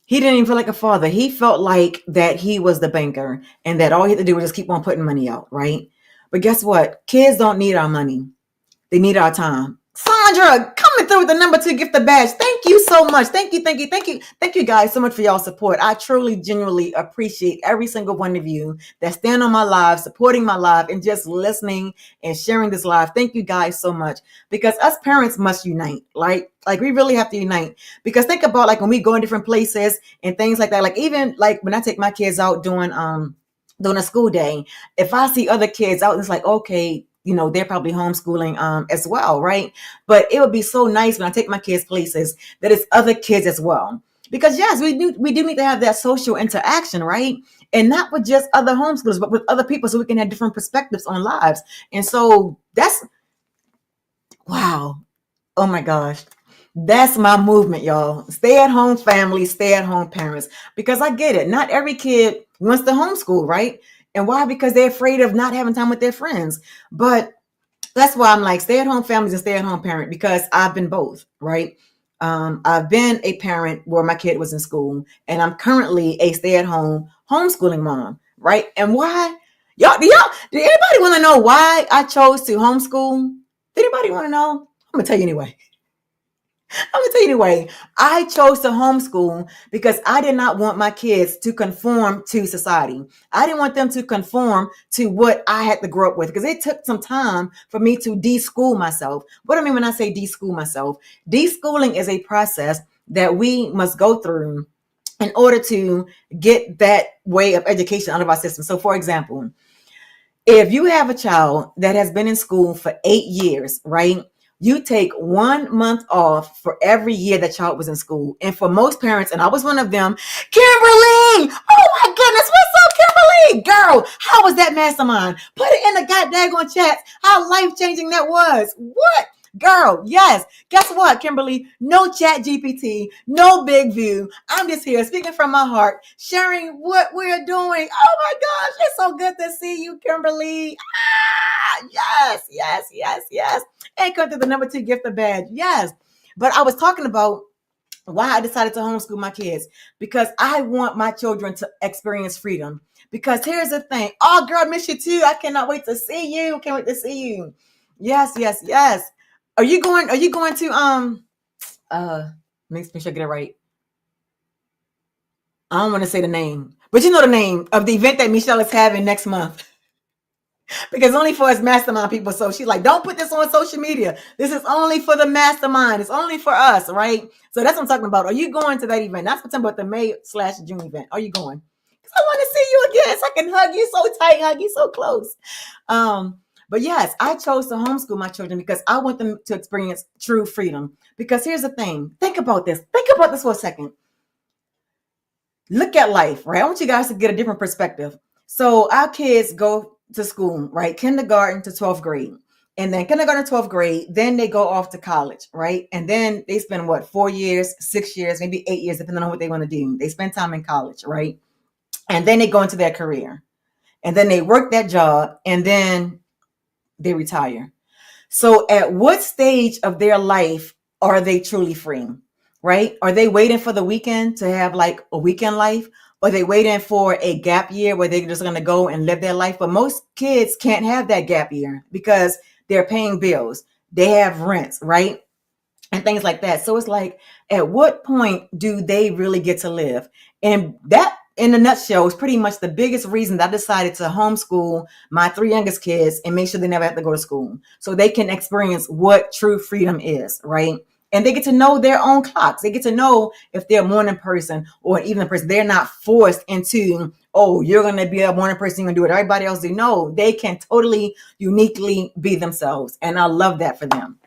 He didn't even feel like a father. He felt like that he was the banker and that all he had to do was just keep on putting money out, right? But guess what? Kids don't need our money. They need our time. Sandra, coming through with the number 2 gift the badge. Thank you so much. Thank you. Thank you guys so much for y'all support. I truly, genuinely appreciate every single one of you that stand on my live, supporting my live, and just listening and sharing this live. Thank you guys so much, because us parents must unite. Like we really have to unite, because think about like when we go in different places and things like that. Like even like when I take my kids out doing a school day, if I see other kids out, it's like, okay, they're probably homeschooling as well, right? But it would be so nice when I take my kids places that it's other kids as well. Because yes, we do need to have that social interaction, right? And not with just other homeschoolers, but with other people, so we can have different perspectives on lives. And so that's, wow. Oh my gosh. That's my movement, y'all. Stay at home family, stay at home parents. Because I get it. Not every kid wants to homeschool, right? And why? Because they're afraid of not having time with their friends. But that's why I'm like, stay at home families and stay at home parent, because I've been both, right? I've been a parent where my kid was in school, and I'm currently a stay at home homeschooling mom, right? And why? Do anybody want to know why I chose to homeschool? Did anybody want to know? I'm going to tell you anyway. I chose to homeschool because I did not want my kids to conform to society. I didn't want them to conform to what I had to grow up with, because it took some time for me to de-school myself. What I mean when I say de-school myself, de-schooling is a process that we must go through in order to get that way of education out of our system. So for example, if you have a child that has been in school for 8 years, right? You take 1 month off for every year that child was in school. And for most parents, and I was one of them, Kimberly, oh my goodness, what's up, Kimberly? Girl, how was that mastermind? Put it in the goddamn chat, how life-changing that was. What? Girl, yes. Guess what, Kimberly? No chat GPT, no big view. I'm just here speaking from my heart, sharing what we're doing. Oh my gosh, it's so good to see you, Kimberly. Yes. And come to the number 2 gift the badge. Yes. But I was talking about why I decided to homeschool my kids, because I want my children to experience freedom. Because here's the thing. Oh, girl, I miss you too. I cannot wait to see you. Can't wait to see you. Yes. Are you going to make sure I get it right. I don't want to say the name, but you know the name of the event that Michelle is having next month. because only for us mastermind people. So she's like, don't put this on social media. This is only for the mastermind. It's only for us, right? So that's what I'm talking about. Are you going to that event? That's what I'm talking about, the May/June event. Are you going? Because I want to see you again so I can hug you so tight, hug you so close. But yes, I chose to homeschool my children because I want them to experience true freedom. Because here's the thing. Think about this. Think about this for a second. Look at life, right? I want you guys to get a different perspective. So our kids go to school, right? Kindergarten to 12th grade. And then kindergarten to 12th grade, then they go off to college, right? And then they spend 4 years, 6 years, maybe 8 years, depending on what they want to do. They spend time in college, right? And then they go into their career. And then they work that job, and then they retire. So at what stage of their life are they truly free, right? Are they waiting for the weekend to have like a weekend life? Or are they waiting for a gap year where they're just going to go and live their life? But most kids can't have that gap year because they're paying bills. They have rents, right? And things like that. So it's like, at what point do they really get to live? And that, in a nutshell, is pretty much the biggest reason that I decided to homeschool my 3 youngest kids and make sure they never have to go to school, so they can experience what true freedom is, right? And they get to know their own clocks. They get to know if they're a morning person or an evening person. They're not forced into, oh, you're going to be a morning person, you're going to do what everybody else do. No, they can totally uniquely be themselves. And I love that for them.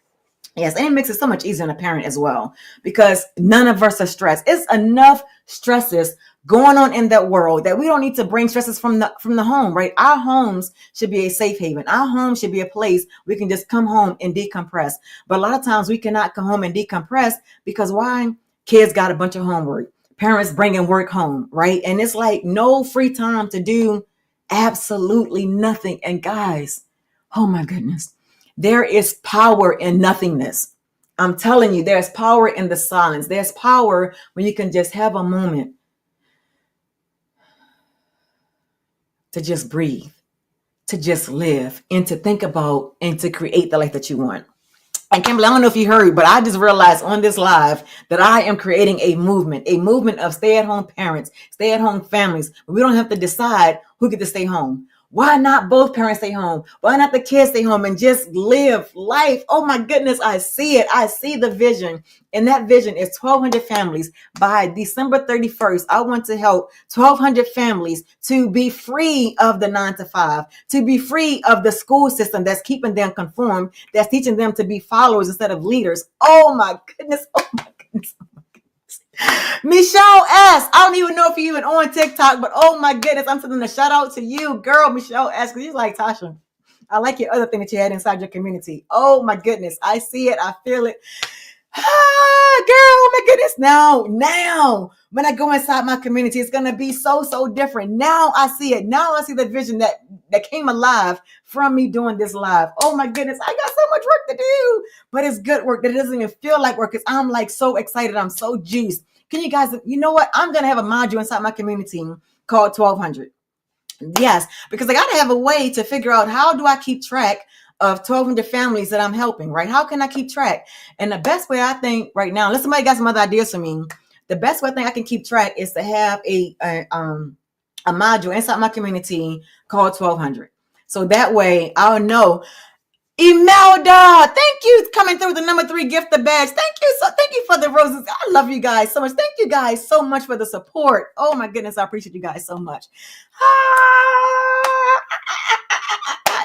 Yes, and it makes it so much easier on a parent as well, because none of us are stressed. It's enough stresses going on in that world that we don't need to bring stresses from the home, right? Our homes should be a safe haven. Our home should be a place we can just come home and decompress. But a lot of times we cannot come home and decompress because why? Kids got a bunch of homework. Parents bringing work home, right? And it's like no free time to do absolutely nothing. And guys, oh my goodness, there is power in nothingness. I'm telling you, there's power in the silence. There's power when you can just have a moment to just breathe, to just live, and to think about and to create the life that you want. And Kimberly, I don't know if you heard, but I just realized on this live that I am creating a movement of stay-at-home parents, stay-at-home families. We don't have to decide who get to stay home. Why not both parents stay home? Why not the kids stay home and just live life? Oh my goodness, I see it. I see the vision. And that vision is 1,200 families. By December 31st, I want to help 1,200 families to be free of the 9 to 5, to be free of the school system that's keeping them conformed, that's teaching them to be followers instead of leaders. Oh my goodness. Oh my goodness. Michelle S. I don't even know if you're even on TikTok, but oh my goodness, I'm sending a shout out to you, girl, Michelle S. Because you're like, Tasha, I like your other thing that you had inside your community. Oh my goodness, I see it, I feel it. Girl, oh my goodness. Now, when I go inside my community, it's gonna be so different. Now I see it. Now I see the vision that came alive from me doing this live. Oh my goodness, I got so much work to do, but it's good work that it doesn't even feel like work because I'm like so excited. I'm so juiced. Can you guys, you know what? I'm gonna have a module inside my community called 1,200. Yes, because I gotta have a way to figure out how do I keep track of 1,200 families that I'm helping, right? How can I keep track? And the best way I think right now, unless somebody got some other ideas for me, the best way I think I can keep track is to have a module inside my community called 1,200. So that way I'll know. Imelda, thank you coming through the number 3 gift the badge. Thank you for the roses. I love you guys so much. Thank you guys so much for the support. Oh my goodness, I appreciate you guys so much.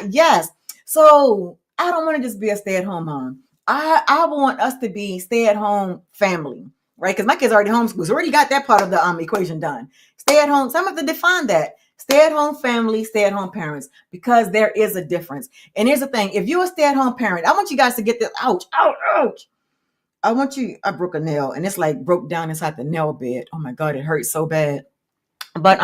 Yes. So I don't want to just be a stay-at-home mom. I want us to be stay-at-home family, right? Because my kids are already homeschooled. So already got that part of the equation done. Stay-at-home. So I'm going to have to define that. Stay-at-home family, stay-at-home parents, because there is a difference. And here's the thing. If you're a stay-at-home parent, I want you guys to get this. Ouch. I broke a nail and it's like broke down inside the nail bed. Oh my God, it hurts so bad. But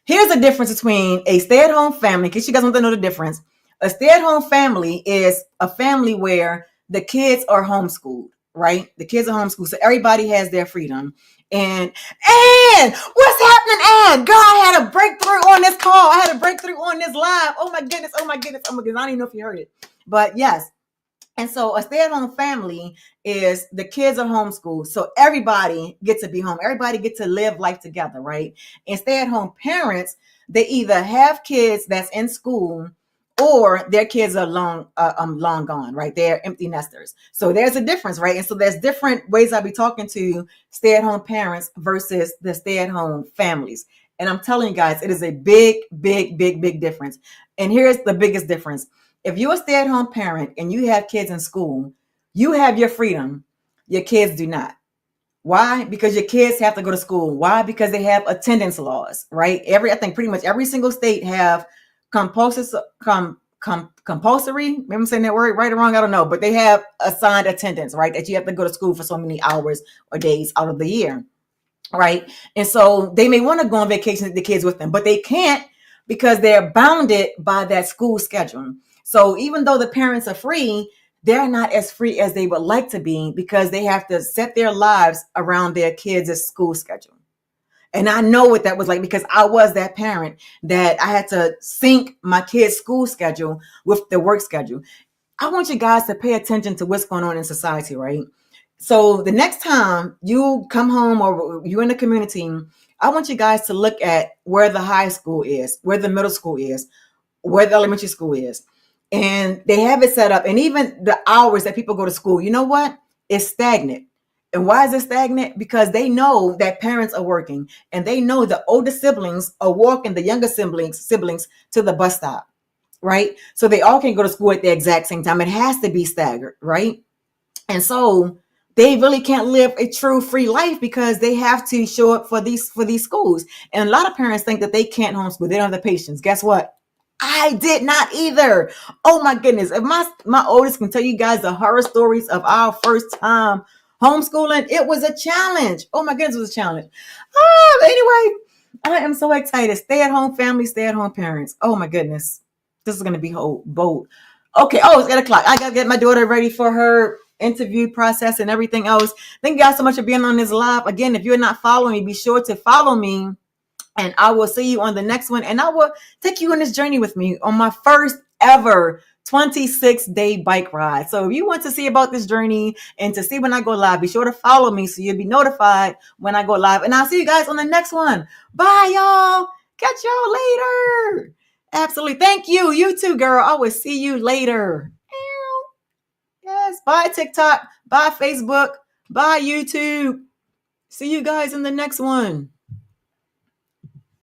here's the difference between a stay-at-home family, in case you guys want to know the difference. A stay-at-home family is a family where the kids are homeschooled, right? The kids are homeschooled, so everybody has their freedom. And what's happening, Ann? Girl, I had a breakthrough on this call. I had a breakthrough on this live. Oh my goodness. I don't even know if you heard it. But yes. And so a stay-at-home family is the kids are homeschooled. So everybody gets to be home. Everybody gets to live life together, right? And stay-at-home parents, they either have kids that's in school or their kids are long gone, right? They're empty nesters. So there's a difference, right? And so there's different ways I'll be talking to stay-at-home parents versus the stay-at-home families. And I'm telling you guys, it is a big, big, big, big difference. And here's the biggest difference. If you're a stay-at-home parent and you have kids in school, you have your freedom. Your kids do not. Why? Because your kids have to go to school. Why? Because they have attendance laws, right? I think pretty much every single state have compulsory, maybe I'm saying that word right or wrong, I don't know, but they have assigned attendance, right? That you have to go to school for so many hours or days out of the year, right? And so they may want to go on vacation with the kids with them, but they can't because they're bounded by that school schedule. So even though the parents are free, they're not as free as they would like to be because they have to set their lives around their kids' school schedule. And I know what that was like because I was that parent that I had to sync my kids' school schedule with the work schedule. I want you guys to pay attention to what's going on in society, right? So the next time you come home or you're in the community, I want you guys to look at where the high school is, where the middle school is, where the elementary school is. And they have it set up. And even the hours that people go to school, you know what? It's stagnant. And why is it stagnant? Because they know that parents are working and they know the older siblings are walking the younger siblings to the bus stop, right? So they all can go to school at the exact same time. It has to be staggered, right? And so they really can't live a true free life because they have to show up for these schools. And a lot of parents think that they can't homeschool. They don't have the patience. Guess what? I did not either. Oh my goodness. If my oldest can tell you guys the horror stories of our first time homeschooling, it was a challenge. Oh my goodness, it was a challenge. Anyway, I am so excited. Stay at home family, stay at home parents. Oh my goodness. This is going to be bold. Okay. Oh, it's 8:00. I got to get my daughter ready for her interview process and everything else. Thank you guys so much for being on this live. Again, if you're not following me, be sure to follow me. And I will see you on the next one. And I will take you on this journey with me on my first ever 26-day bike ride. So if you want to see about this journey and to see when I go live, be sure to follow me so you'll be notified when I go live. And I'll see you guys on the next one. Bye, y'all. Catch y'all later. Absolutely. Thank you. You too, girl. I will see you later. Yes. Bye, TikTok. Bye, Facebook. Bye, YouTube. See you guys in the next one.